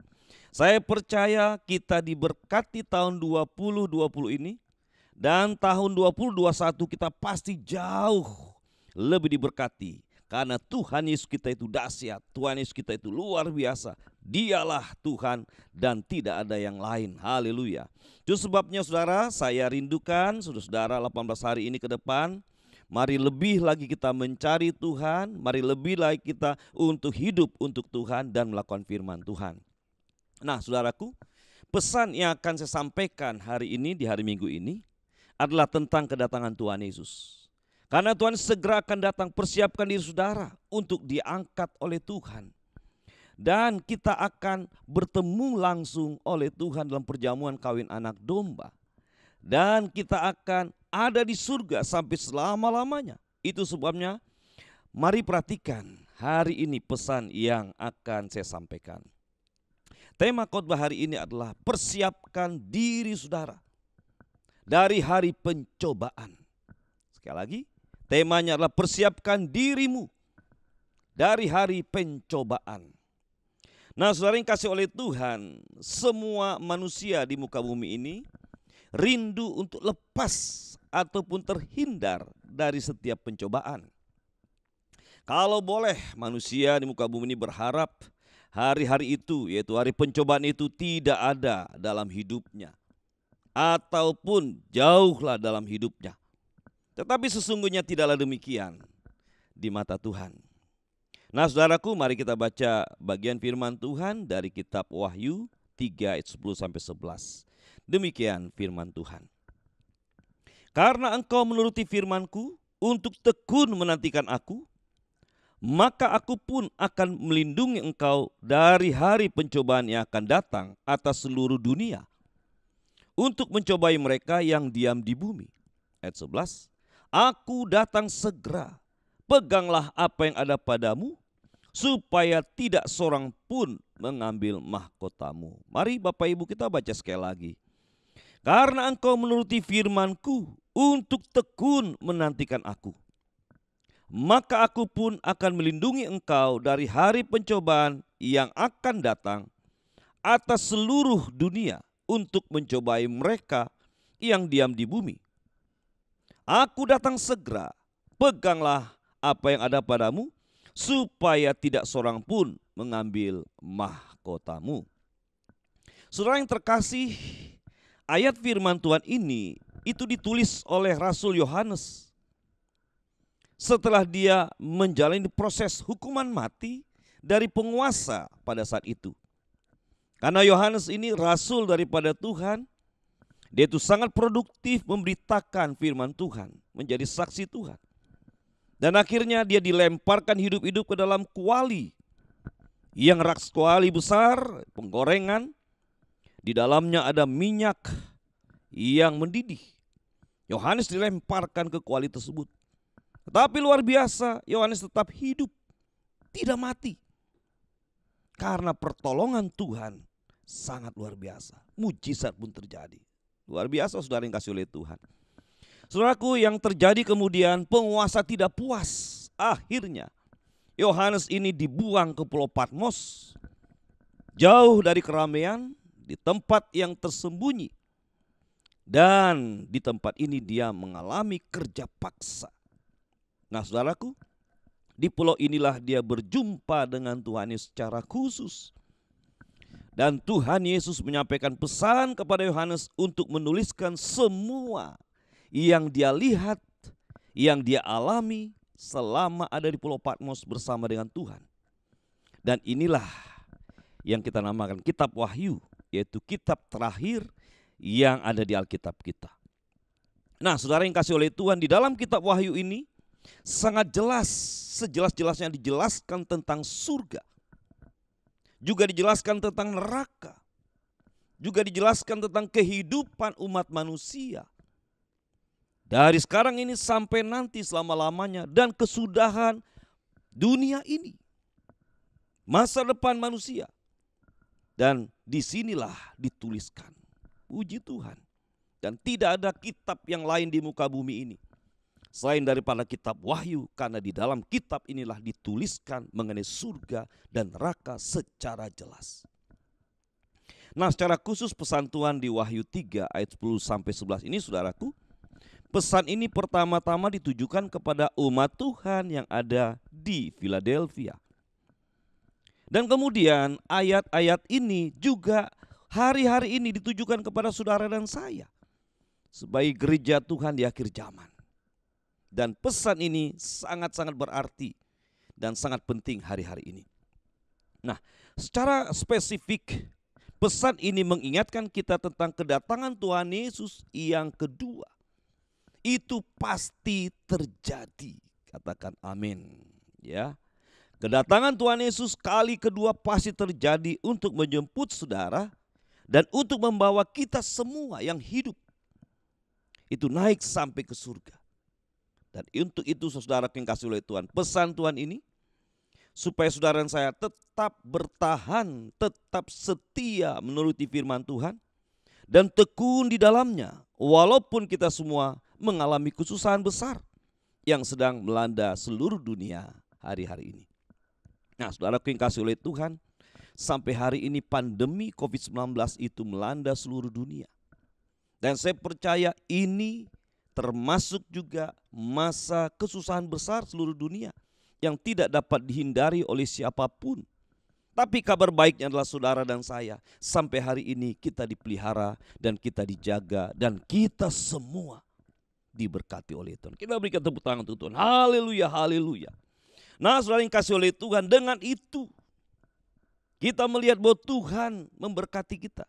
Saya percaya kita diberkati tahun 2020 ini. Dan tahun 2021 kita pasti jauh lebih diberkati. Karena Tuhan Yesus kita itu dahsyat, Tuhan Yesus kita itu luar biasa. Dialah Tuhan dan tidak ada yang lain. Haleluya. Itu sebabnya saudara, saya rindukan saudara 18 hari ini ke depan. Mari lebih lagi kita mencari Tuhan. Mari lebih lagi kita untuk hidup untuk Tuhan dan melakukan firman Tuhan. Nah saudaraku, pesan yang akan saya sampaikan hari ini di hari Minggu ini adalah tentang kedatangan Tuhan Yesus. Karena Tuhan segera akan datang, persiapkan diri saudara untuk diangkat oleh Tuhan. Dan kita akan bertemu langsung oleh Tuhan dalam perjamuan kawin anak domba. Dan kita akan ada di surga sampai selama-lamanya. Itu sebabnya mari perhatikan hari ini pesan yang akan saya sampaikan. Tema khotbah hari ini adalah persiapkan diri saudara dari hari pencobaan. Sekali lagi, temanya adalah persiapkan dirimu dari hari pencobaan. Nah saudara yang kasih oleh Tuhan, semua manusia di muka bumi ini rindu untuk lepas ataupun terhindar dari setiap pencobaan. Kalau boleh manusia di muka bumi ini berharap hari-hari itu, yaitu hari pencobaan itu tidak ada dalam hidupnya. Ataupun jauhlah dalam hidupnya. Tetapi sesungguhnya tidaklah demikian di mata Tuhan. Nah saudaraku, mari kita baca bagian firman Tuhan dari kitab Wahyu 3 ayat 10-11. Demikian firman Tuhan. Karena engkau menuruti firman-Ku untuk tekun menantikan Aku, maka Aku pun akan melindungi engkau dari hari pencobaan yang akan datang atas seluruh dunia, untuk mencobai mereka yang diam di bumi. Ayat 11. Aku datang segera, peganglah apa yang ada padamu, supaya tidak seorang pun mengambil mahkotamu. Mari Bapak Ibu kita baca sekali lagi. Karena engkau menuruti firman-Ku untuk tekun menantikan aku. Maka aku pun akan melindungi engkau dari hari pencobaan yang akan datang atas seluruh dunia untuk mencobai mereka yang diam di bumi. Aku datang segera, peganglah apa yang ada padamu, supaya tidak seorang pun mengambil mahkotamu. Saudara yang terkasih, ayat firman Tuhan ini itu ditulis oleh Rasul Yohanes setelah dia menjalani proses hukuman mati dari penguasa pada saat itu. Karena Yohanes ini rasul daripada Tuhan, dia itu sangat produktif memberitakan firman Tuhan, menjadi saksi Tuhan. Dan akhirnya dia dilemparkan hidup-hidup ke dalam kuali yang rak kuali besar, penggorengan. Di dalamnya ada minyak yang mendidih. Yohanes dilemparkan ke kuali tersebut. Tetapi luar biasa, Yohanes tetap hidup, tidak mati. Karena pertolongan Tuhan sangat luar biasa. Mujizat pun terjadi. Luar biasa saudara yang kasih oleh Tuhan. Saudaraku, yang terjadi kemudian penguasa tidak puas. Akhirnya Yohanes ini dibuang ke Pulau Patmos, jauh dari keramaian, di tempat yang tersembunyi. Dan di tempat ini dia mengalami kerja paksa. Nah saudaraku, di pulau inilah dia berjumpa dengan Tuhan Yesus secara khusus. Dan Tuhan Yesus menyampaikan pesan kepada Yohanes untuk menuliskan semua yang dia lihat, yang dia alami selama ada di Pulau Patmos bersama dengan Tuhan. Dan inilah yang kita namakan kitab Wahyu, yaitu kitab terakhir yang ada di Alkitab kita. Nah saudara yang kasih oleh Tuhan, di dalam kitab Wahyu ini sangat jelas, sejelas-jelasnya dijelaskan tentang surga. Juga dijelaskan tentang neraka. Juga dijelaskan tentang kehidupan umat manusia. Dari sekarang ini sampai nanti selama-lamanya dan kesudahan dunia ini. Masa depan manusia. Dan disinilah dituliskan. Puji Tuhan. Dan tidak ada kitab yang lain di muka bumi ini selain daripada kitab Wahyu, karena di dalam kitab inilah dituliskan mengenai surga dan neraka secara jelas. Nah secara khusus pesan Tuhan di Wahyu 3 ayat 10-11 ini saudaraku, pesan ini pertama-tama ditujukan kepada umat Tuhan yang ada di Philadelphia. Dan kemudian ayat-ayat ini juga hari-hari ini ditujukan kepada saudara dan saya sebagai gereja Tuhan di akhir zaman. Dan pesan ini sangat-sangat berarti dan sangat penting hari-hari ini. Nah, secara spesifik pesan ini mengingatkan kita tentang kedatangan Tuhan Yesus yang kedua. Itu pasti terjadi. Katakan amin. Ya. Kedatangan Tuhan Yesus kali kedua pasti terjadi untuk menjemput saudara dan untuk membawa kita semua yang hidup itu naik sampai ke surga. Dan untuk itu saudara yang kasih oleh Tuhan, pesan Tuhan ini supaya saudara dan saya tetap bertahan, tetap setia menuruti firman Tuhan dan tekun di dalamnya walaupun kita semua mengalami kesusahan besar yang sedang melanda seluruh dunia hari-hari ini. Nah saudara yang kasih oleh Tuhan, sampai hari ini pandemi COVID-19 itu melanda seluruh dunia. Dan saya percaya ini termasuk juga masa kesusahan besar seluruh dunia yang tidak dapat dihindari oleh siapapun. Tapi kabar baiknya adalah saudara dan saya, sampai hari ini kita dipelihara dan kita dijaga dan kita semua diberkati oleh Tuhan. Kita berikan tepuk tangan untuk Tuhan. Haleluya, haleluya. Nah saudara yang kasih oleh Tuhan, dengan itu kita melihat bahwa Tuhan memberkati kita.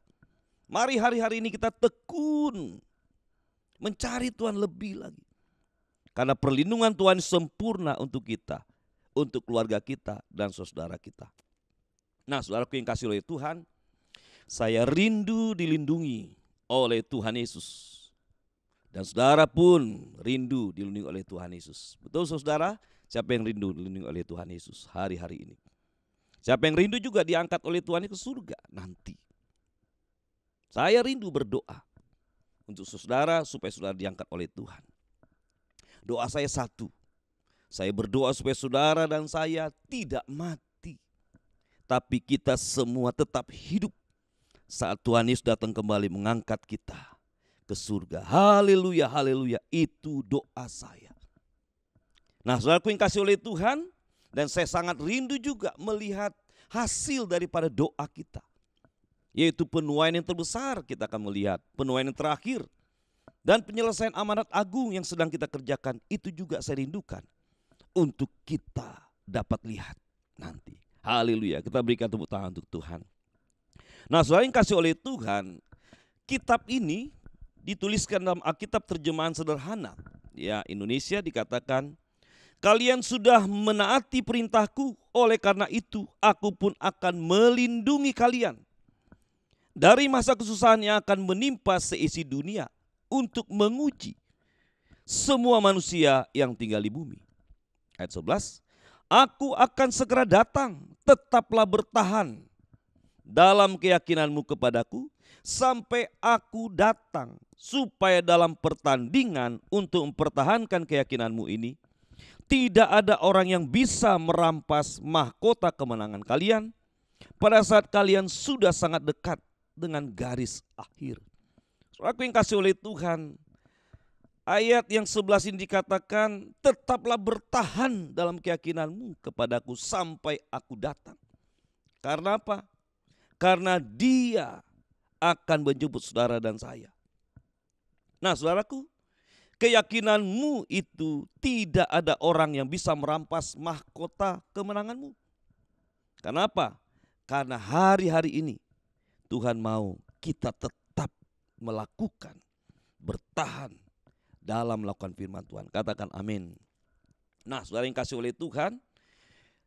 Mari hari-hari ini kita tekun mencari Tuhan lebih lagi. Karena perlindungan Tuhan sempurna untuk kita, untuk keluarga kita dan saudara kita. Nah saudaraku yang kasih oleh Tuhan, saya rindu dilindungi oleh Tuhan Yesus. Dan saudara pun rindu dilindungi oleh Tuhan Yesus. Betul saudara? Siapa yang rindu dilindungi oleh Tuhan Yesus hari-hari ini? Siapa yang rindu juga diangkat oleh Tuhan ke surga nanti? Saya rindu berdoa. untuk saudara supaya saudara diangkat oleh Tuhan. Doa saya satu, saya berdoa supaya saudara dan saya tidak mati, tapi kita semua tetap hidup saat Tuhan Yesus datang kembali mengangkat kita ke surga. Haleluya, haleluya, itu doa saya. Nah, saudaraku yang kasih oleh Tuhan, dan saya sangat rindu juga melihat hasil daripada doa kita, yaitu penuaian yang terbesar. Kita akan melihat penuaian yang terakhir dan penyelesaian amanat agung yang sedang kita kerjakan. Itu juga saya rindukan untuk kita dapat lihat nanti. Haleluya, kita berikan tepuk tangan untuk Tuhan. Nah, saudara yang kasih oleh Tuhan, kitab ini dituliskan dalam Alkitab terjemahan sederhana. Ya, Indonesia dikatakan, kalian sudah menaati perintahku, oleh karena itu aku pun akan melindungi kalian dari masa kesusahan yang akan menimpa seisi dunia untuk menguji semua manusia yang tinggal di bumi. Ayat 11, aku akan segera datang, tetaplah bertahan dalam keyakinanmu kepadaku sampai aku datang, supaya dalam pertandingan untuk mempertahankan keyakinanmu ini tidak ada orang yang bisa merampas mahkota kemenangan kalian pada saat kalian sudah sangat dekat dengan garis akhir. Saudaraku yang kasih oleh Tuhan, ayat yang 11 ini dikatakan, tetaplah bertahan dalam keyakinanmu kepadaku sampai aku datang. Karena apa? Karena Dia akan menjemput saudara dan saya. Nah, saudaraku, keyakinanmu itu tidak ada orang yang bisa merampas mahkota kemenanganmu. Kenapa? Karena hari-hari ini Tuhan mau kita tetap melakukan, bertahan dalam melakukan firman Tuhan. Katakan amin. Nah, saudara yang kasih oleh Tuhan,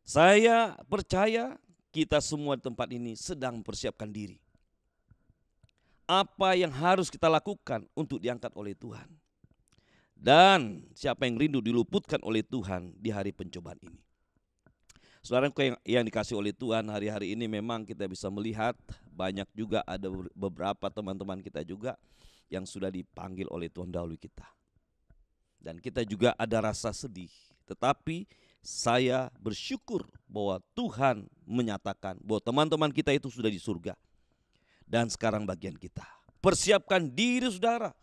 saya percaya kita semua di tempat ini sedang mempersiapkan diri. Apa yang harus kita lakukan untuk diangkat oleh Tuhan. Dan siapa yang rindu diluputkan oleh Tuhan di hari pencobaan ini. Saudara yang dikasih oleh Tuhan, hari-hari ini memang kita bisa melihat banyak juga ada beberapa teman-teman kita juga yang sudah dipanggil oleh Tuhan dahulu kita. Dan kita juga ada rasa sedih, tetapi saya bersyukur bahwa Tuhan menyatakan bahwa teman-teman kita itu sudah di surga. Dan sekarang bagian kita, persiapkan diri saudara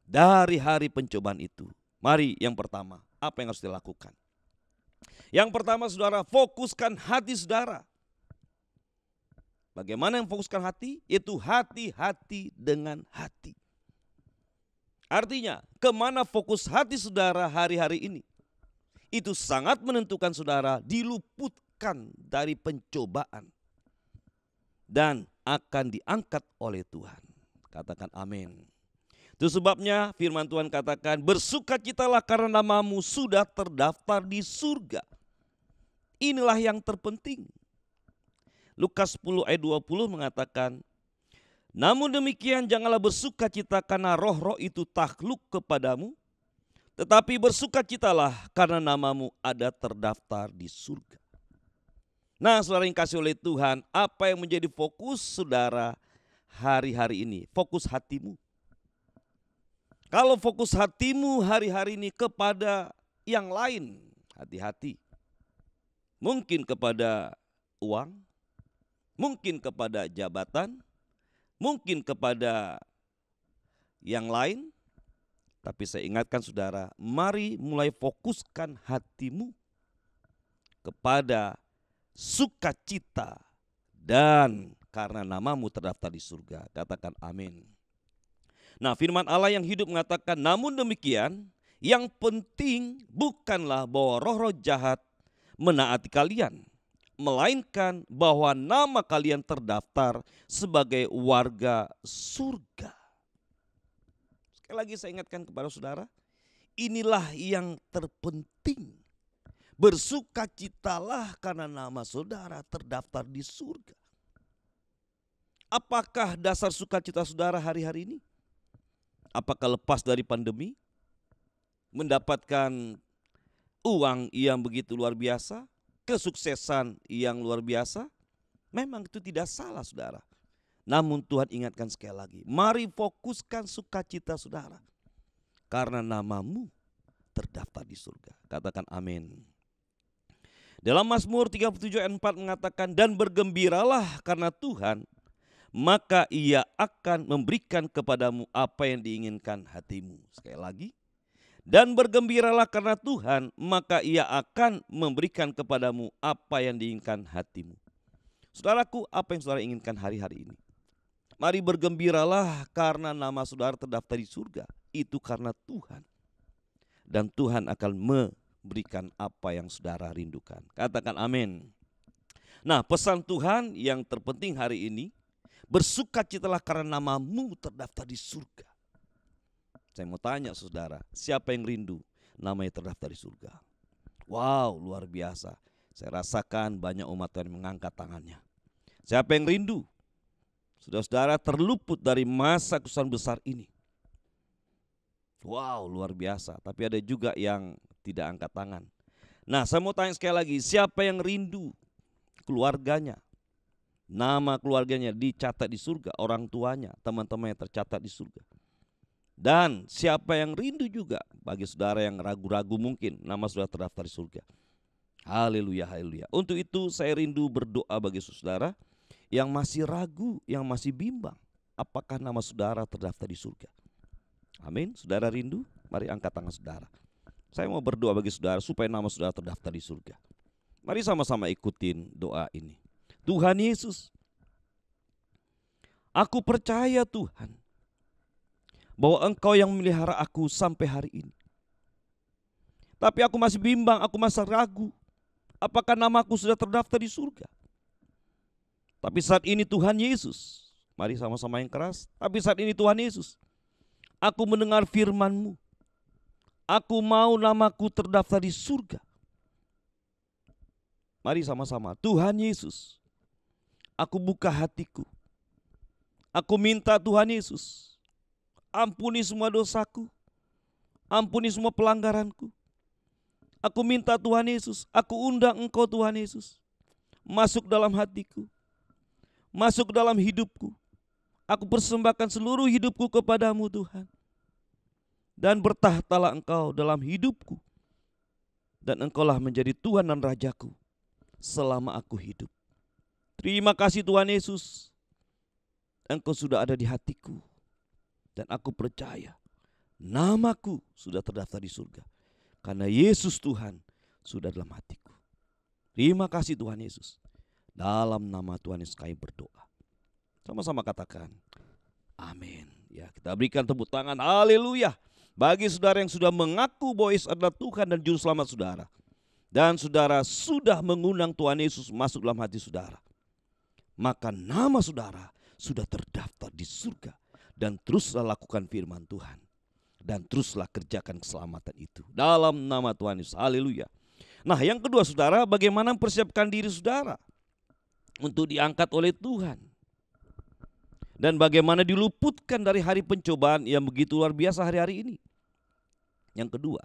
dari hari pencobaan itu. Mari yang pertama, apa yang harus dilakukan? Yang pertama saudara, fokuskan hati saudara. Bagaimana yang fokuskan hati? Itu hati-hati dengan hati. Artinya, kemana fokus hati saudara hari-hari ini? Itu sangat menentukan saudara diluputkan dari pencobaan dan akan diangkat oleh Tuhan. Katakan amin. Itu sebabnya firman Tuhan katakan, bersukacitalah karena namamu sudah terdaftar di surga. Inilah yang terpenting. Lukas 10 ayat 20 mengatakan, namun demikian janganlah bersukacita karena roh-roh itu takluk kepadamu, tetapi bersukacitalah karena namamu ada terdaftar di surga. Nah, saudara yang kasih oleh Tuhan, apa yang menjadi fokus saudara hari-hari ini? Fokus hatimu. Kalau fokus hatimu hari-hari ini kepada yang lain, hati-hati. Mungkin kepada uang, mungkin kepada jabatan, mungkin kepada yang lain. Tapi saya ingatkan saudara, mari mulai fokuskan hatimu kepada sukacita dan karena namamu terdaftar di surga. Katakan amin. Nah, firman Allah yang hidup mengatakan, namun demikian yang penting bukanlah bahwa roh-roh jahat menaati kalian, melainkan bahwa nama kalian terdaftar sebagai warga surga. Sekali lagi saya ingatkan kepada saudara, inilah yang terpenting. Bersukacitalah karena nama saudara terdaftar di surga. Apakah dasar sukacita saudara hari-hari ini? Apakah lepas dari pandemi? Mendapatkan uang yang begitu luar biasa? Kesuksesan yang luar biasa? Memang itu tidak salah saudara. Namun Tuhan ingatkan sekali lagi, mari fokuskan sukacita saudara, karena namamu terdaftar di surga. Katakan amin. Dalam Mazmur 37 ayat 4 mengatakan, dan bergembiralah karena Tuhan, maka ia akan memberikan kepadamu apa yang diinginkan hatimu. Sekali lagi, dan bergembiralah karena Tuhan, maka ia akan memberikan kepadamu apa yang diinginkan hatimu. Saudaraku, apa yang saudara inginkan hari-hari ini? Mari bergembiralah karena nama saudara terdaftar di surga. Itu karena Tuhan. Dan Tuhan akan memberikan apa yang saudara rindukan. Katakan amin. Nah, pesan Tuhan yang terpenting hari ini, bersukacitalah karena namamu terdaftar di surga. Saya mau tanya saudara, siapa yang rindu namanya terdaftar di surga? Wow, luar biasa. Saya rasakan banyak umat Tuhan mengangkat tangannya. Siapa yang rindu? Saudara-saudara terluput dari masa kesusahan besar ini. Wow, luar biasa. Tapi ada juga yang tidak angkat tangan. Nah, saya mau tanya sekali lagi, siapa yang rindu keluarganya? Nama keluarganya dicatat di surga, orang tuanya, teman-temannya tercatat di surga. Dan siapa yang rindu juga bagi saudara yang ragu-ragu mungkin nama saudara terdaftar di surga. Haleluya, haleluya. Untuk itu saya rindu berdoa bagi saudara yang masih ragu, yang masih bimbang, apakah nama saudara terdaftar di surga. Amin. Saudara rindu? Mari angkat tangan saudara. Saya mau berdoa bagi saudara supaya nama saudara terdaftar di surga. Mari sama-sama ikutin doa ini. Tuhan Yesus, aku percaya Tuhan, bahwa Engkau yang memelihara aku sampai hari ini. Tapi aku masih bimbang, aku masih ragu, apakah namaku sudah terdaftar di surga. Tapi saat ini Tuhan Yesus, mari sama-sama yang keras. Tapi saat ini Tuhan Yesus, aku mendengar firman-Mu. Aku mau namaku terdaftar di surga. Mari sama-sama. Tuhan Yesus, aku buka hatiku. Aku minta Tuhan Yesus, ampuni semua dosaku. Ampuni semua pelanggaranku. Aku minta Tuhan Yesus, aku undang Engkau Tuhan Yesus, masuk dalam hatiku. Masuk dalam hidupku. Aku persembahkan seluruh hidupku kepadamu Tuhan. Dan bertahtalah Engkau dalam hidupku. Dan Engkaulah menjadi Tuhan dan Rajaku selama aku hidup. Terima kasih Tuhan Yesus. Engkau sudah ada di hatiku. Dan aku percaya namaku sudah terdaftar di surga. Karena Yesus Tuhan sudah dalam hatiku. Terima kasih Tuhan Yesus. Dalam nama Tuhan Yesus kami berdoa. Sama-sama katakan amin. Ya, kita berikan tepuk tangan haleluya bagi saudara yang sudah mengaku bahwa Yesus adalah Tuhan dan juru selamat saudara. Dan saudara sudah mengundang Tuhan Yesus masuk dalam hati saudara. Maka nama saudara sudah terdaftar di surga. Dan teruslah lakukan firman Tuhan. Dan teruslah kerjakan keselamatan itu. Dalam nama Tuhan Yesus. Haleluya. Nah, yang kedua saudara, bagaimana mempersiapkan diri saudara untuk diangkat oleh Tuhan. Dan bagaimana diluputkan dari hari pencobaan yang begitu luar biasa hari-hari ini. Yang kedua,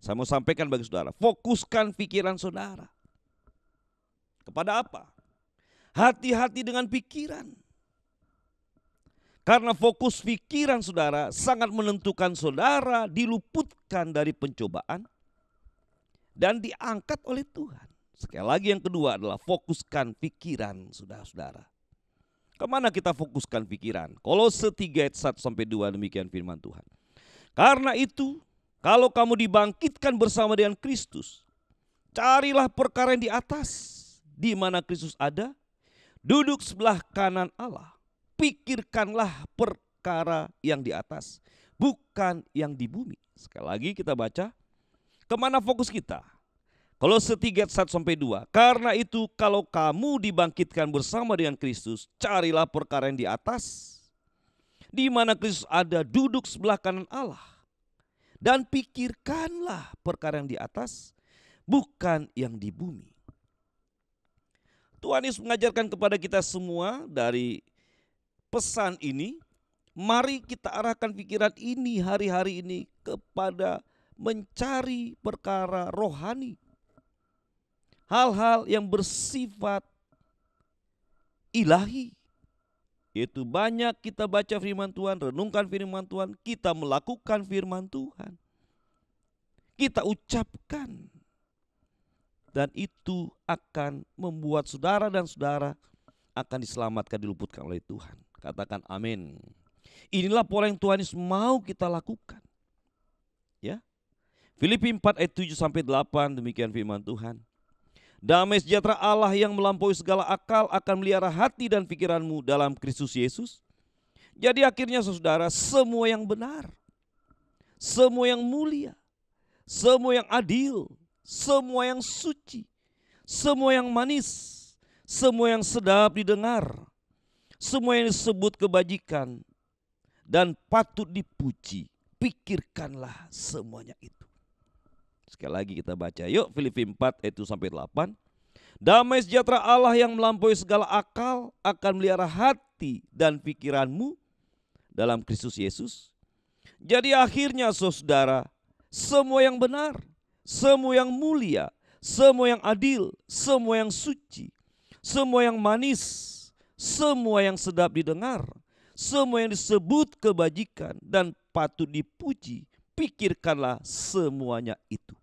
saya mau sampaikan bagi saudara, fokuskan pikiran saudara. Kepada apa? Hati-hati dengan pikiran. Karena fokus pikiran saudara sangat menentukan saudara diluputkan dari pencobaan dan diangkat oleh Tuhan. Sekali lagi yang kedua adalah fokuskan pikiran saudara-saudara. Kemana kita fokuskan pikiran? Kolose 3 ayat 1-2 demikian firman Tuhan. Karena itu, kalau kamu dibangkitkan bersama dengan Kristus, carilah perkara yang di atas, di mana Kristus ada, duduk sebelah kanan Allah. Pikirkanlah perkara yang di atas, bukan yang di bumi. Sekali lagi kita baca, kemana fokus kita? Kolose 3 ayat 1-2. Karena itu kalau kamu dibangkitkan bersama dengan Kristus, carilah perkara yang di atas, di mana Kristus ada duduk sebelah kanan Allah. Dan pikirkanlah perkara yang di atas, bukan yang di bumi. Tuhan Yesus mengajarkan kepada kita semua dari pesan ini, mari kita arahkan pikiran ini hari-hari ini kepada mencari perkara rohani. Hal-hal yang bersifat ilahi. Yaitu banyak kita baca firman Tuhan, renungkan firman Tuhan, kita melakukan firman Tuhan. Kita ucapkan. Dan itu akan membuat saudara dan saudara akan diselamatkan, diluputkan oleh Tuhan. Katakan amin. Inilah pola yang Tuhan Yesus mau kita lakukan. Ya. Filipi 4 ayat 7 sampai 8, demikian firman Tuhan. Damai sejahtera Allah yang melampaui segala akal akan melihara hati dan pikiranmu dalam Kristus Yesus. Jadi akhirnya saudara, semua yang benar, semua yang mulia, semua yang adil, semua yang suci, semua yang manis, semua yang sedap didengar, semua yang disebut kebajikan dan patut dipuji, pikirkanlah semuanya itu. Sekali lagi kita baca, yuk Filipi 4 ayat 1 sampai 8. Damai sejahtera Allah yang melampaui segala akal akan melihara hati dan pikiranmu dalam Kristus Yesus. Jadi akhirnya saudara, semua yang benar, semua yang mulia, semua yang adil, semua yang suci, semua yang manis, semua yang sedap didengar, semua yang disebut kebajikan dan patut dipuji, pikirkanlah semuanya itu.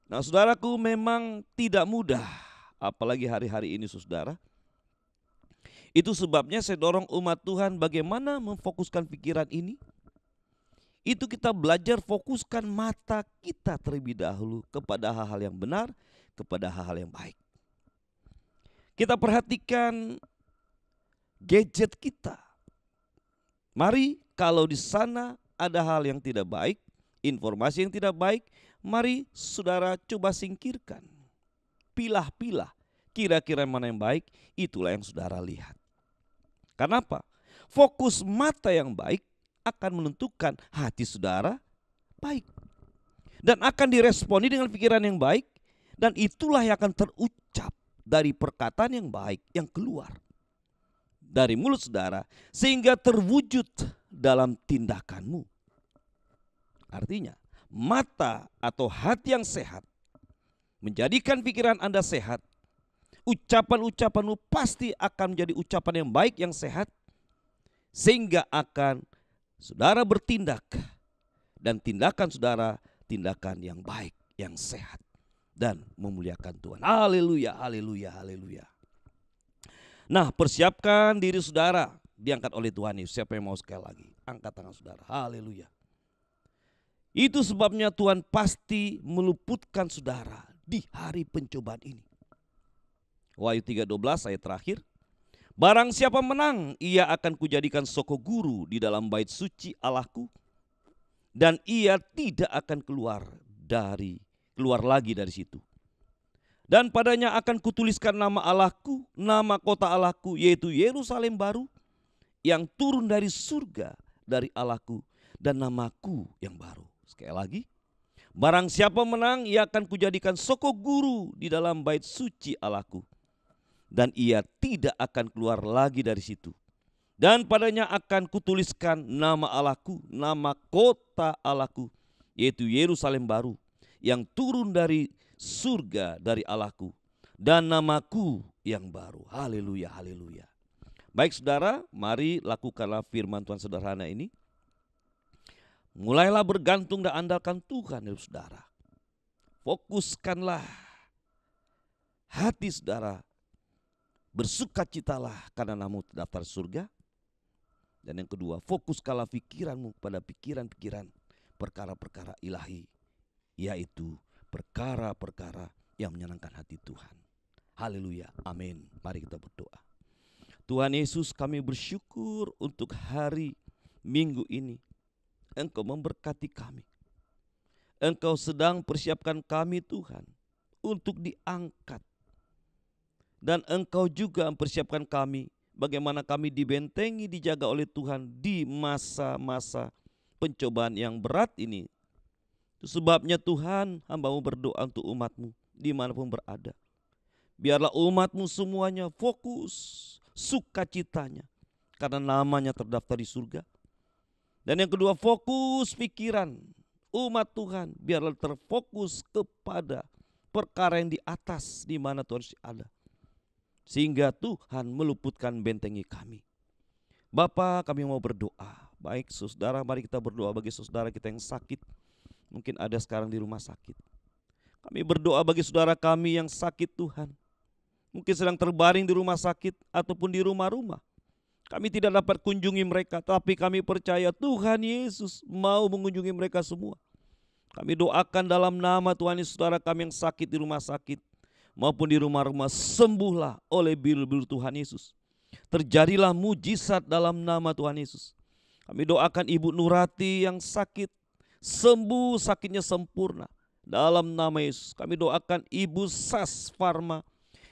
Nah saudaraku, memang tidak mudah, apalagi hari-hari ini saudara. Itu sebabnya saya dorong umat Tuhan bagaimana memfokuskan pikiran ini. Itu kita belajar fokuskan mata kita terlebih dahulu kepada hal-hal yang benar, kepada hal-hal yang baik. Kita perhatikan gadget kita. Mari kalau di sana ada hal yang tidak baik, informasi yang tidak baik, mari saudara coba singkirkan. Pilah-pilah kira-kira mana yang baik, itulah yang saudara lihat. Kenapa? Fokus mata yang baik akan menentukan hati saudara baik. Dan akan diresponi dengan pikiran yang baik. Dan itulah yang akan terucap dari perkataan yang baik yang keluar dari mulut saudara, sehingga terwujud dalam tindakanmu. Artinya, mata atau hati yang sehat menjadikan pikiran Anda sehat. Ucapan-ucapanmu pasti akan menjadi ucapan yang baik, yang sehat, sehingga akan saudara bertindak dan tindakan saudara tindakan yang baik, yang sehat dan memuliakan Tuhan. Haleluya, haleluya, haleluya. Nah, persiapkan diri saudara diangkat oleh Tuhan Yesus. Siapa yang mau sekali lagi? Angkat tangan saudara. Haleluya. Itu sebabnya Tuhan pasti meluputkan saudara di hari pencobaan ini. Wahyu 3:12 ayat terakhir. Barang siapa menang, ia akan kujadikan soko guru di dalam bait suci Allahku, dan ia tidak akan keluar lagi dari situ. Dan padanya akan kutuliskan nama Allahku, nama kota Allahku, yaitu Yerusalem baru, yang turun dari surga dari Allahku, dan namaku yang baru. Sekali lagi, barang siapa menang, ia akan kujadikan soko guru di dalam bait suci Allahku, dan ia tidak akan keluar lagi dari situ. Dan padanya akan kutuliskan nama Allahku, nama kota Allahku, yaitu Yerusalem baru, yang turun dari surga dari Allahku, dan namaku yang baru. Haleluya, haleluya. Baik saudara, mari lakukanlah firman Tuhan sederhana ini. Mulailah bergantung dan andalkan Tuhan, saudara. Fokuskanlah hati saudara. Bersukacitalah karena namamu terdaftar surga. Dan yang kedua, fokuskanlah pikiranmu pada pikiran-pikiran perkara-perkara ilahi, yaitu perkara-perkara yang menyenangkan hati Tuhan. Haleluya, amin. Mari kita berdoa. Tuhan Yesus, kami bersyukur untuk hari Minggu ini. Engkau memberkati kami. Engkau sedang persiapkan kami Tuhan untuk diangkat. Dan Engkau juga mempersiapkan kami bagaimana kami dibentengi, dijaga oleh Tuhan di masa-masa pencobaan yang berat ini. Itu sebabnya Tuhan, hamba-Mu berdoa untuk umat-Mu dimanapun berada. Biarlah umat-Mu semuanya fokus sukacitanya karena namanya terdaftar di surga. Dan yang kedua, fokus pikiran umat Tuhan biarlah terfokus kepada perkara yang di atas di mana Tuhan ada. Sehingga Tuhan meluputkan bentengi kami. Bapa, kami mau berdoa. Baik saudara, mari kita berdoa bagi saudara kita yang sakit. Mungkin ada sekarang di rumah sakit. Kami berdoa bagi saudara kami yang sakit Tuhan. Mungkin sedang terbaring di rumah sakit ataupun di rumah-rumah. Kami tidak dapat kunjungi mereka, tapi kami percaya Tuhan Yesus mau mengunjungi mereka semua. Kami doakan dalam nama Tuhan Yesus, saudara kami yang sakit di rumah sakit maupun di rumah-rumah, sembuhlah oleh biru-biru Tuhan Yesus. Terjadilah mujizat dalam nama Tuhan Yesus. Kami doakan Ibu Nurati yang sakit, sembuh sakitnya sempurna dalam nama Yesus. Kami doakan Ibu Sas Farma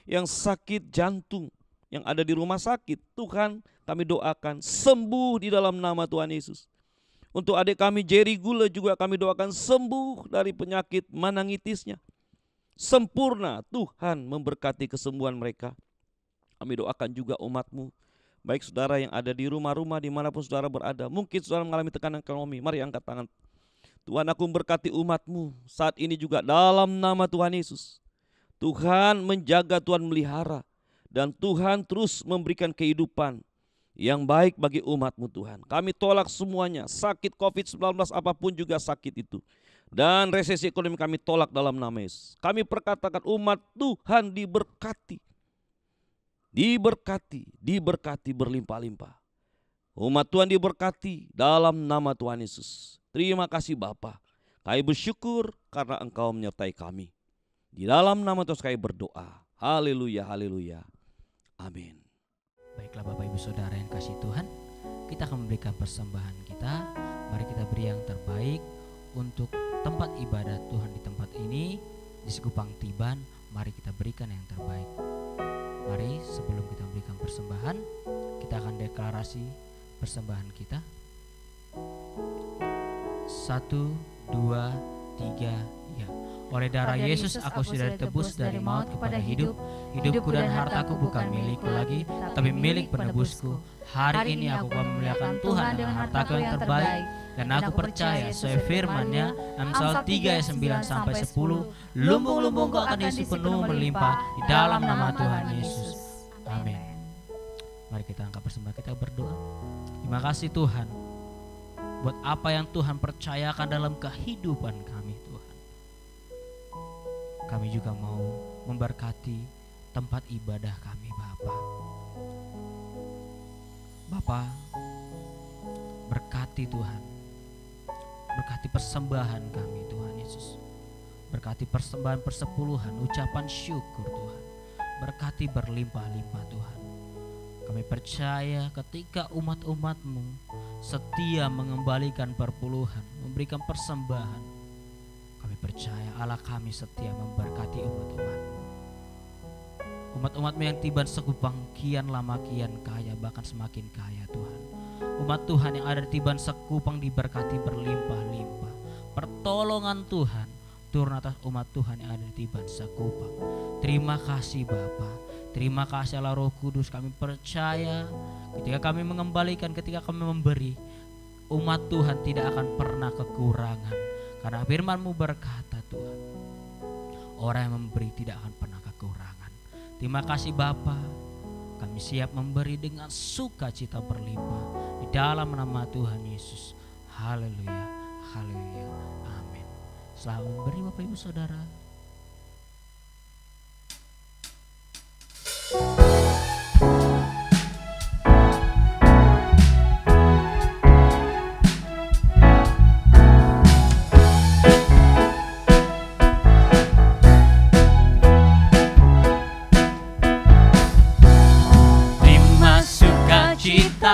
yang sakit jantung, yang ada di rumah sakit. Tuhan, kami doakan sembuh di dalam nama Tuhan Yesus. Untuk adik kami Jerry Gula juga kami doakan sembuh dari penyakit meningitisnya. Sempurna, Tuhan memberkati kesembuhan mereka. Kami doakan juga umat-Mu, baik saudara yang ada di rumah-rumah dimanapun saudara berada. Mungkin saudara mengalami tekanan ekonomi, mari angkat tangan. Tuhan, aku memberkati umat-Mu saat ini juga dalam nama Tuhan Yesus. Tuhan menjaga, Tuhan melihara, dan Tuhan terus memberikan kehidupan yang baik bagi umat-Mu Tuhan. Kami tolak semuanya, sakit COVID-19 apapun juga sakit itu. Dan resesi ekonomi kami tolak dalam nama Yesus. Kami perkatakan umat Tuhan diberkati. Diberkati berlimpah-limpah. Umat Tuhan diberkati dalam nama Tuhan Yesus. Terima kasih Bapa. Kami bersyukur karena Engkau menyertai kami. Di dalam nama Tuhan kami berdoa. Haleluya, haleluya. Amin. Baiklah Bapak Ibu Saudara yang kasih Tuhan, kita akan memberikan persembahan kita. Mari kita beri yang terbaik untuk tempat ibadah Tuhan di tempat ini, di Sekupang Tiban. Mari kita berikan yang terbaik. Mari sebelum kita memberikan persembahan, kita akan deklarasi persembahan kita. 1, 2, 3, ya. Oleh darah Yesus aku sudah ditebus dari maut kepada hidup. Hidupku dan hartaku bukan milikku lagi, tapi milik penebusku. Hari ini aku memuliakan Tuhan dengan hartaku yang terbaik. Dan aku percaya sesuai firman-Nya, Amsal 3 ayat 9-10, lumbung-lumbungku akan diisi penuh melimpah di dalam nama Tuhan Yesus. Amin. Mari kita angkat persembahan, kita berdoa. Terima kasih Tuhan buat apa yang Tuhan percayakan dalam kehidupan kami Tuhan. Kami juga mau memberkati tempat ibadah kami Bapa. Bapa, berkati Tuhan. Berkati persembahan kami Tuhan Yesus. Berkati persembahan persepuluhan, ucapan syukur Tuhan. Berkati berlimpah-limpah Tuhan. Kami percaya ketika umat-umat-Mu setia mengembalikan perpuluhan, memberikan persembahan, kami percaya Allah kami setia memberkati umat-umat-Mu. Umat-umat-Mu yang tiban Sekupang kian lama kian kaya, bahkan semakin kaya Tuhan. Umat Tuhan yang ada di Tiban Sekupang diberkati berlimpah-limpah. Pertolongan Tuhan turun atas umat Tuhan yang ada di Tiban Sekupang. Terima kasih Bapa. Terima kasih Allah Roh Kudus. Kami percaya ketika kami mengembalikan, ketika kami memberi, umat Tuhan tidak akan pernah kekurangan. Karena firman-Mu berkata Tuhan, orang yang memberi tidak akan pernah kekurangan. Terima kasih Bapa. Kami siap memberi dengan sukacita berlimpah di dalam nama Tuhan Yesus. Haleluya, haleluya, amin. Selamat memberi Bapak Ibu Saudara.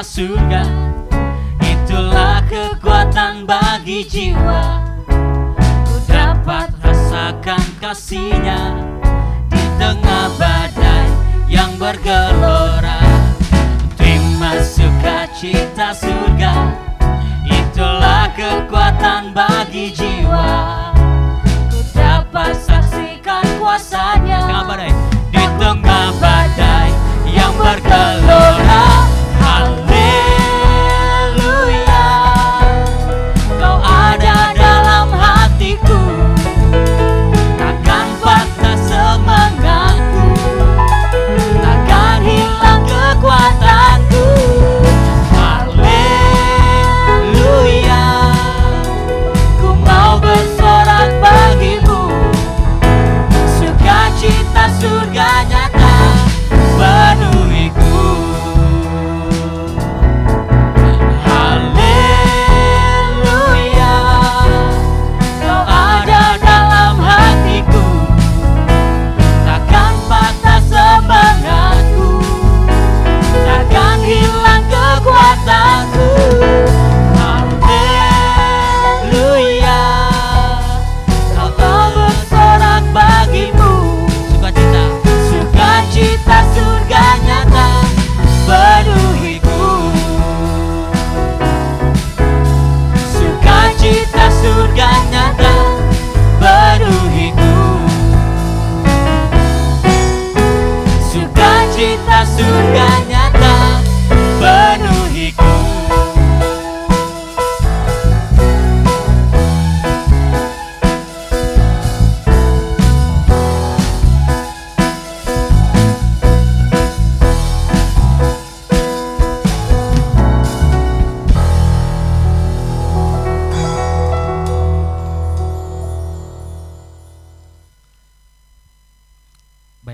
Surga, itulah kekuatan bagi jiwa. Ku dapat rasakan kasih-Nya di tengah badai yang bergelora. Terima sukacita surga, itulah kekuatan bagi jiwa. Ku dapat saksikan kuasa-Nya di tengah badai yang bergelora. Haleluya, Kau ada dalam hatiku, takkan patah semangatku, takkan hilang kekuatanku.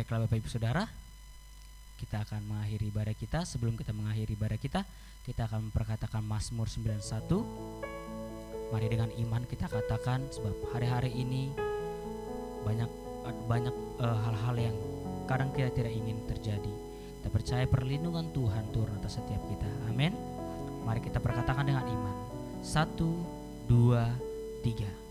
Baiklah Bapak Ibu Saudara, kita akan mengakhiri ibadah kita. Sebelum kita mengakhiri ibadah kita akan memperkatakan Mazmur 91. Mari dengan iman kita katakan, sebab hari-hari ini banyak hal-hal yang kadang kita tidak ingin terjadi. Kita percaya perlindungan Tuhan turun atas setiap kita. Amin. Mari kita perkatakan dengan iman. 1, 2, 3.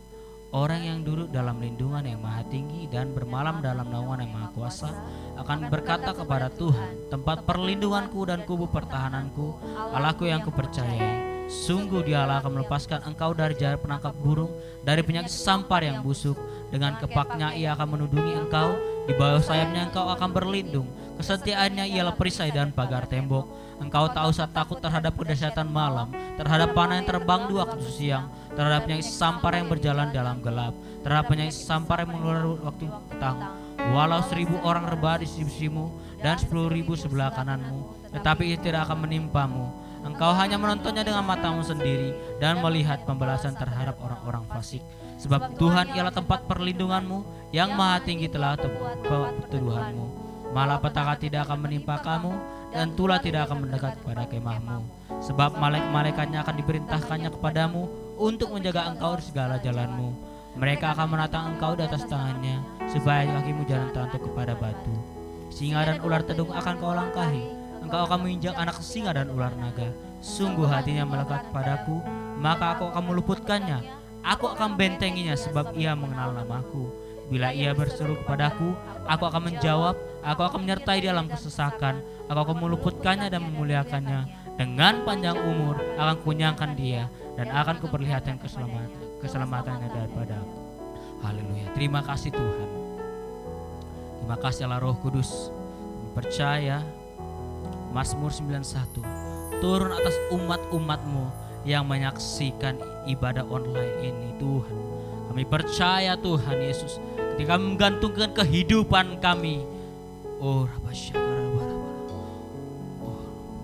Orang yang duduk dalam lindungan yang maha tinggi dan bermalam dalam naungan yang maha kuasa akan berkata kepada Tuhan, tempat perlindunganku dan kubu pertahananku, Allahku yang kupercayai. Sungguh Dialah akan melepaskan engkau dari jaring penangkap burung, dari penyakit sampar yang busuk. Dengan kepaknya Ia akan menudungi engkau, di bawah sayapnya engkau akan berlindung. Kesetiaannya ialah perisai dan pagar tembok. Engkau tak usah takut terhadap kedahsyatan malam, terhadap panah yang terbang di waktu siang, terhadap penyakit sampar yang berjalan dalam gelap, terhadap penyakit sampar yang mengeluar waktu petang. Walau 1000 orang rebah di sisimu dan 10.000 sebelah kananmu, tetapi itu tidak akan menimpamu. Engkau hanya menontonnya dengan matamu sendiri dan melihat pembalasan terhadap orang-orang fasik. Sebab Tuhan ialah tempat perlindunganmu, yang maha tinggi telah tuduhanmu. Malapetaka tidak akan menimpa kamu, dan tulah tidak akan mendekat kepada kemahmu. Sebab malaikat-malaikatnya akan diperintahkannya kepadamu untuk menjaga engkau di segala jalanmu. Mereka akan menatang engkau di atas tangannya, supaya kakimu jangan terantuk kepada batu. Singa dan ular tedung akan kau langkahi. Engkau akan menginjak anak singa dan ular naga. Sungguh hatinya melekat kepadaku, maka aku akan meluputkannya. Aku akan bentenginya, sebab ia mengenal namaku. Bila ia berseru kepadaku, aku akan menjawab. Aku akan menyertai dalam kesesakan. Aku akan meluputkannya dan memuliakannya. Dengan panjang umur akan kunyangkan dia, dan akan kuperlihatkan keselamatannya daripada aku. Haleluya. Terima kasih Tuhan. Terima kasih Allah Roh Kudus. Percaya Mazmur 91 turun atas umat-umat-Mu yang menyaksikan ibadah online ini Tuhan. Kami percaya Tuhan Yesus, ketika menggantungkan kehidupan kami,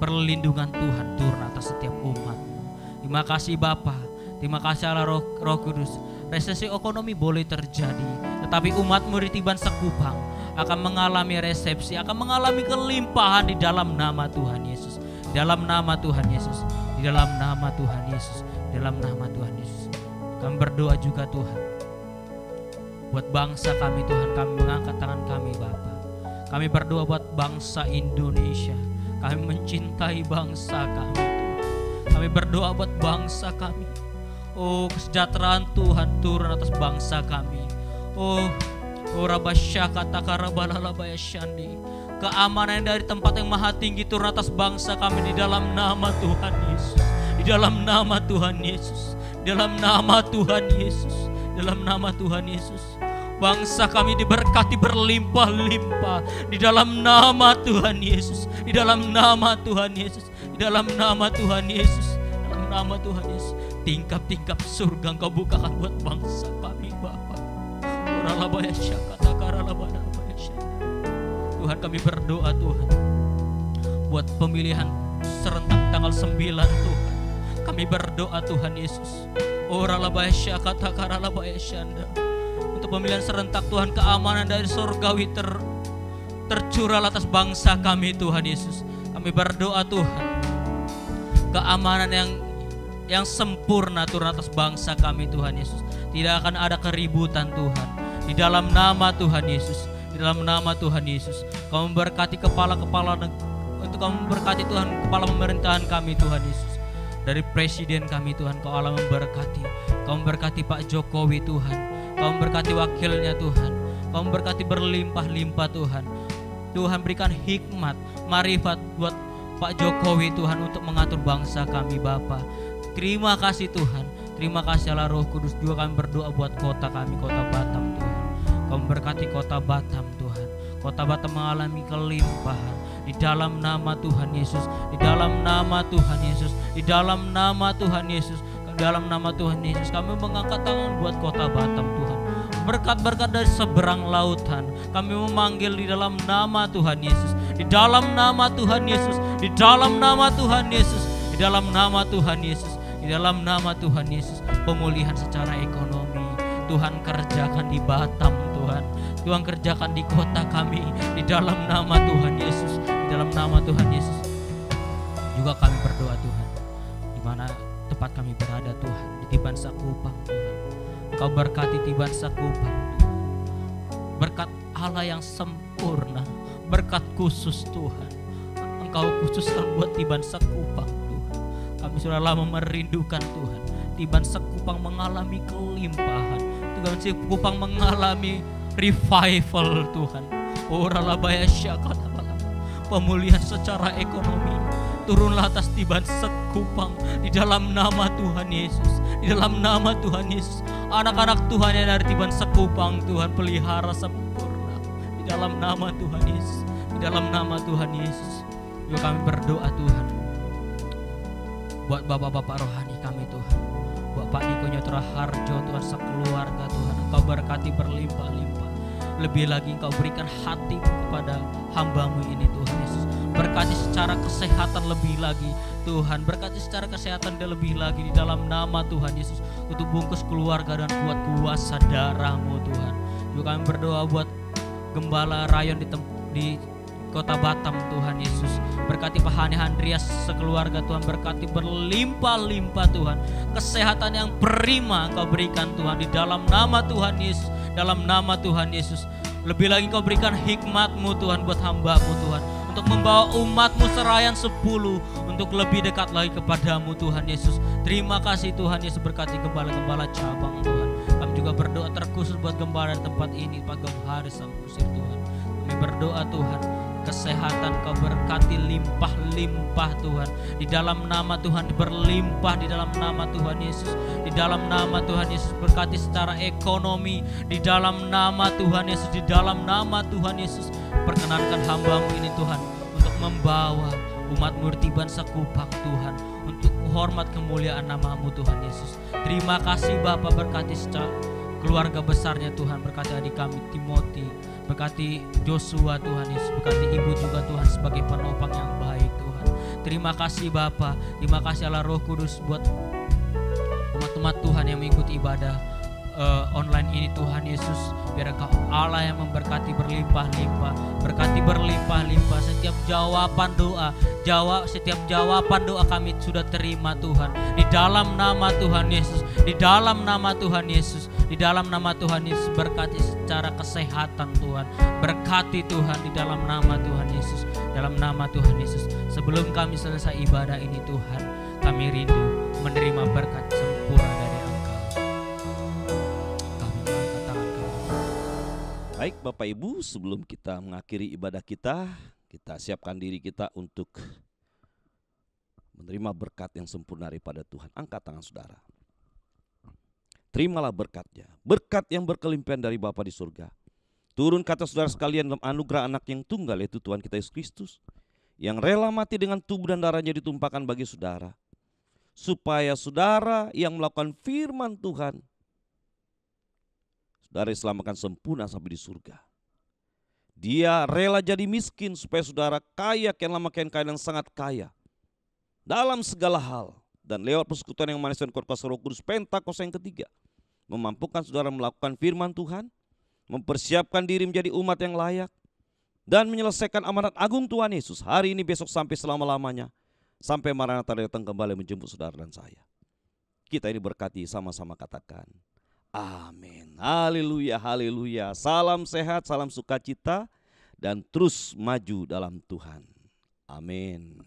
perlindungan Tuhan turun atas setiap umat-Mu. Terima kasih Bapa, terima kasih Allah Roh Kudus. Resesi ekonomi boleh terjadi, tetapi umat-Mu di Tiban Sekupang akan mengalami resepsi, akan mengalami kelimpahan di dalam nama Tuhan Yesus. Di dalam nama Tuhan Yesus. Di dalam nama Tuhan Yesus. Di dalam nama Tuhan Yesus. Kami berdoa juga Tuhan, buat bangsa kami Tuhan, kami mengangkat tangan kami Bapa. Kami berdoa buat bangsa Indonesia. Kami mencintai bangsa kami Tuhan. Kami berdoa buat bangsa kami. Kesejahteraan Tuhan turun atas bangsa kami. Keamanan dari tempat yang maha tinggi turun atas bangsa kami di dalam nama Tuhan Yesus. Di dalam nama Tuhan Yesus. Di dalam nama Tuhan Yesus. Di dalam nama Tuhan Yesus. Bangsa kami diberkati berlimpah-limpah di dalam nama Tuhan Yesus. Di dalam nama Tuhan Yesus. Di dalam nama Tuhan Yesus. Dalam nama Tuhan Yesus. Tingkap-tingkap surga Engkau bukakan buat bangsa kami Bapa. Tuhan, kami berdoa Tuhan buat pemilihan serentak tanggal 9 Tuhan. Kami berdoa Tuhan Yesus. Untuk pemilihan serentak Tuhan, keamanan dari surgawi tercurah atas bangsa kami Tuhan Yesus. Kami berdoa Tuhan, keamanan yang sempurna turun atas bangsa kami Tuhan Yesus. Tidak akan ada keributan Tuhan. Di dalam nama Tuhan Yesus. Di dalam nama Tuhan Yesus. Kau memberkati kepala-kepala, untuk Kau memberkati Tuhan kepala pemerintahan kami Tuhan Yesus. Dari presiden kami Tuhan, Kau Allah memberkati. Kau memberkati Pak Jokowi Tuhan. Kau memberkati wakilnya Tuhan. Kau memberkati berlimpah-limpah Tuhan. Tuhan berikan hikmat, marifat buat Pak Jokowi Tuhan untuk mengatur bangsa kami Bapa. Terima kasih Tuhan. Terima kasih Allah Roh Kudus. Juga kami berdoa buat kota kami, kota Batam Tuhan. Kau memberkati kota Batam Tuhan. Kota Batam mengalami kelimpahan. Di dalam nama Tuhan Yesus. Di dalam nama Tuhan Yesus. Di dalam nama Tuhan Yesus. Di dalam nama Tuhan Yesus. Kami mengangkat tangan buat kota Batam Tuhan. Berkat-berkat dari seberang lautan kami memanggil di dalam nama Tuhan Yesus. Di dalam nama Tuhan Yesus. Di dalam nama Tuhan Yesus. Di dalam nama Tuhan Yesus. Di dalam nama Tuhan Yesus. Pemulihan secara ekonomi Tuhan kerjakan di Batam Tuhan. Tuhan kerjakan di kota kami, di dalam nama Tuhan Yesus, di dalam nama Tuhan Yesus. Juga kami berdoa Tuhan, di mana tempat kami berada Tuhan, di Tibansa Kupang Tuhan, Engkau berkati Tibansa Kupang, berkat Allah yang sempurna, berkat khusus Tuhan, Engkau khususkan buat Tibansa Kupang Tuhan. Kami sudah lama merindukan Tuhan, Tibansa Kupang mengalami kelimpahan, Tibansa Kupang mengalami revival Tuhan. Oralabaya syakalabalaba, pemulihan secara ekonomi turunlah atas Tibansa Kupang di dalam nama Tuhan Yesus, di dalam nama Tuhan Yesus. Anak-anak Tuhan yang dari Tibansa Kupang Tuhan pelihara sempurna di dalam nama Tuhan Yesus, di dalam nama Tuhan Yesus. Juga kami berdoa Tuhan buat bapak-bapak rohani kami Tuhan, buat Pak Niko Nyotra Harjo Tuhan, sekeluarga Tuhan, Engkau berkati berlimpah-limpah. Lebih lagi Engkau berikan hati kepada hamba-Mu ini Tuhan Yesus. Berkati secara kesehatan lebih lagi Tuhan, berkati secara kesehatan dia lebih lagi di dalam nama Tuhan Yesus. Untuk bungkus keluarga dan kuat kuasa darah-Mu Tuhan. Juga kami berdoa buat Gembala Rayon di Kota Batam Tuhan Yesus. Berkati Pak Hani Handrias sekeluarga Tuhan, berkati berlimpah-limpah Tuhan. Kesehatan yang prima Engkau berikan Tuhan di dalam nama Tuhan Yesus, dalam nama Tuhan Yesus. Lebih lagi Engkau berikan hikmat-Mu Tuhan buat hamba-Mu Tuhan, untuk membawa umat-Mu serayan 10 untuk lebih dekat lagi kepada-Mu Tuhan Yesus. Terima kasih Tuhan Yesus, berkati gembala-gembala cabang Tuhan. Kami juga berdoa terkhusus buat gembala di tempat ini, Pak Gemhari Samsir Tuhan. Kami berdoa Tuhan, kesehatan Kau berkati limpah-limpah Tuhan. Di dalam nama Tuhan berlimpah, di dalam nama Tuhan Yesus. Di dalam nama Tuhan Yesus berkati secara ekonomi. Di dalam nama Tuhan Yesus, di dalam nama Tuhan Yesus. Perkenankan hamba-Mu ini Tuhan untuk membawa umat-Mu di Tibansa Kupang Tuhan, untuk hormat kemuliaan nama-Mu Tuhan Yesus. Terima kasih Bapa, berkati secara keluarga besarnya Tuhan, berkati adik kami Timothy, berkati Joshua Tuhan Yesus, berkati ibu juga Tuhan sebagai penopang yang baik Tuhan. Terima kasih Bapa, terima kasih Allah Roh Kudus buat umat-umat Tuhan yang mengikuti ibadah online ini Tuhan Yesus. Biar Engkau Allah yang memberkati berlimpah-limpah, berkati berlimpah-limpah. Setiap jawaban doa kami sudah terima Tuhan, di dalam nama Tuhan Yesus, di dalam nama Tuhan Yesus, di dalam nama Tuhan Yesus. Berkati secara kesehatan Tuhan, berkati Tuhan di dalam nama Tuhan Yesus, dalam nama Tuhan Yesus. Sebelum kami selesai ibadah ini Tuhan, kami rindu menerima berkat sempurna dari Engkau. Kami mengangkat tangan kami. Baik Bapak Ibu, sebelum kita mengakhiri ibadah kita siapkan diri kita untuk menerima berkat yang sempurna daripada Tuhan. Angkat tangan saudara. Terimalah berkat-Nya, berkat yang berkelimpahan dari Bapa di surga. Turun kata saudara sekalian dalam anugerah anak yang tunggal, yaitu Tuhan kita Yesus Kristus, yang rela mati dengan tubuh dan darahnya ditumpahkan bagi saudara, supaya saudara yang melakukan firman Tuhan, saudara diselamatkan sempurna sampai di surga. Dia rela jadi miskin supaya saudara kaya, kian lama kian kaya dan sangat kaya dalam segala hal. Dan lewat persekutuan yang manis dan kuasa Roh Kudus Pentakosta yang ketiga, memampukan saudara melakukan firman Tuhan, mempersiapkan diri menjadi umat yang layak, dan menyelesaikan amanat agung Tuhan Yesus hari ini, besok, sampai selama-lamanya, sampai Maranatha datang kembali menjemput saudara dan saya. Kita ini berkati, sama-sama katakan amin. Haleluya, haleluya. Salam sehat, salam sukacita, dan terus maju dalam Tuhan. Amin.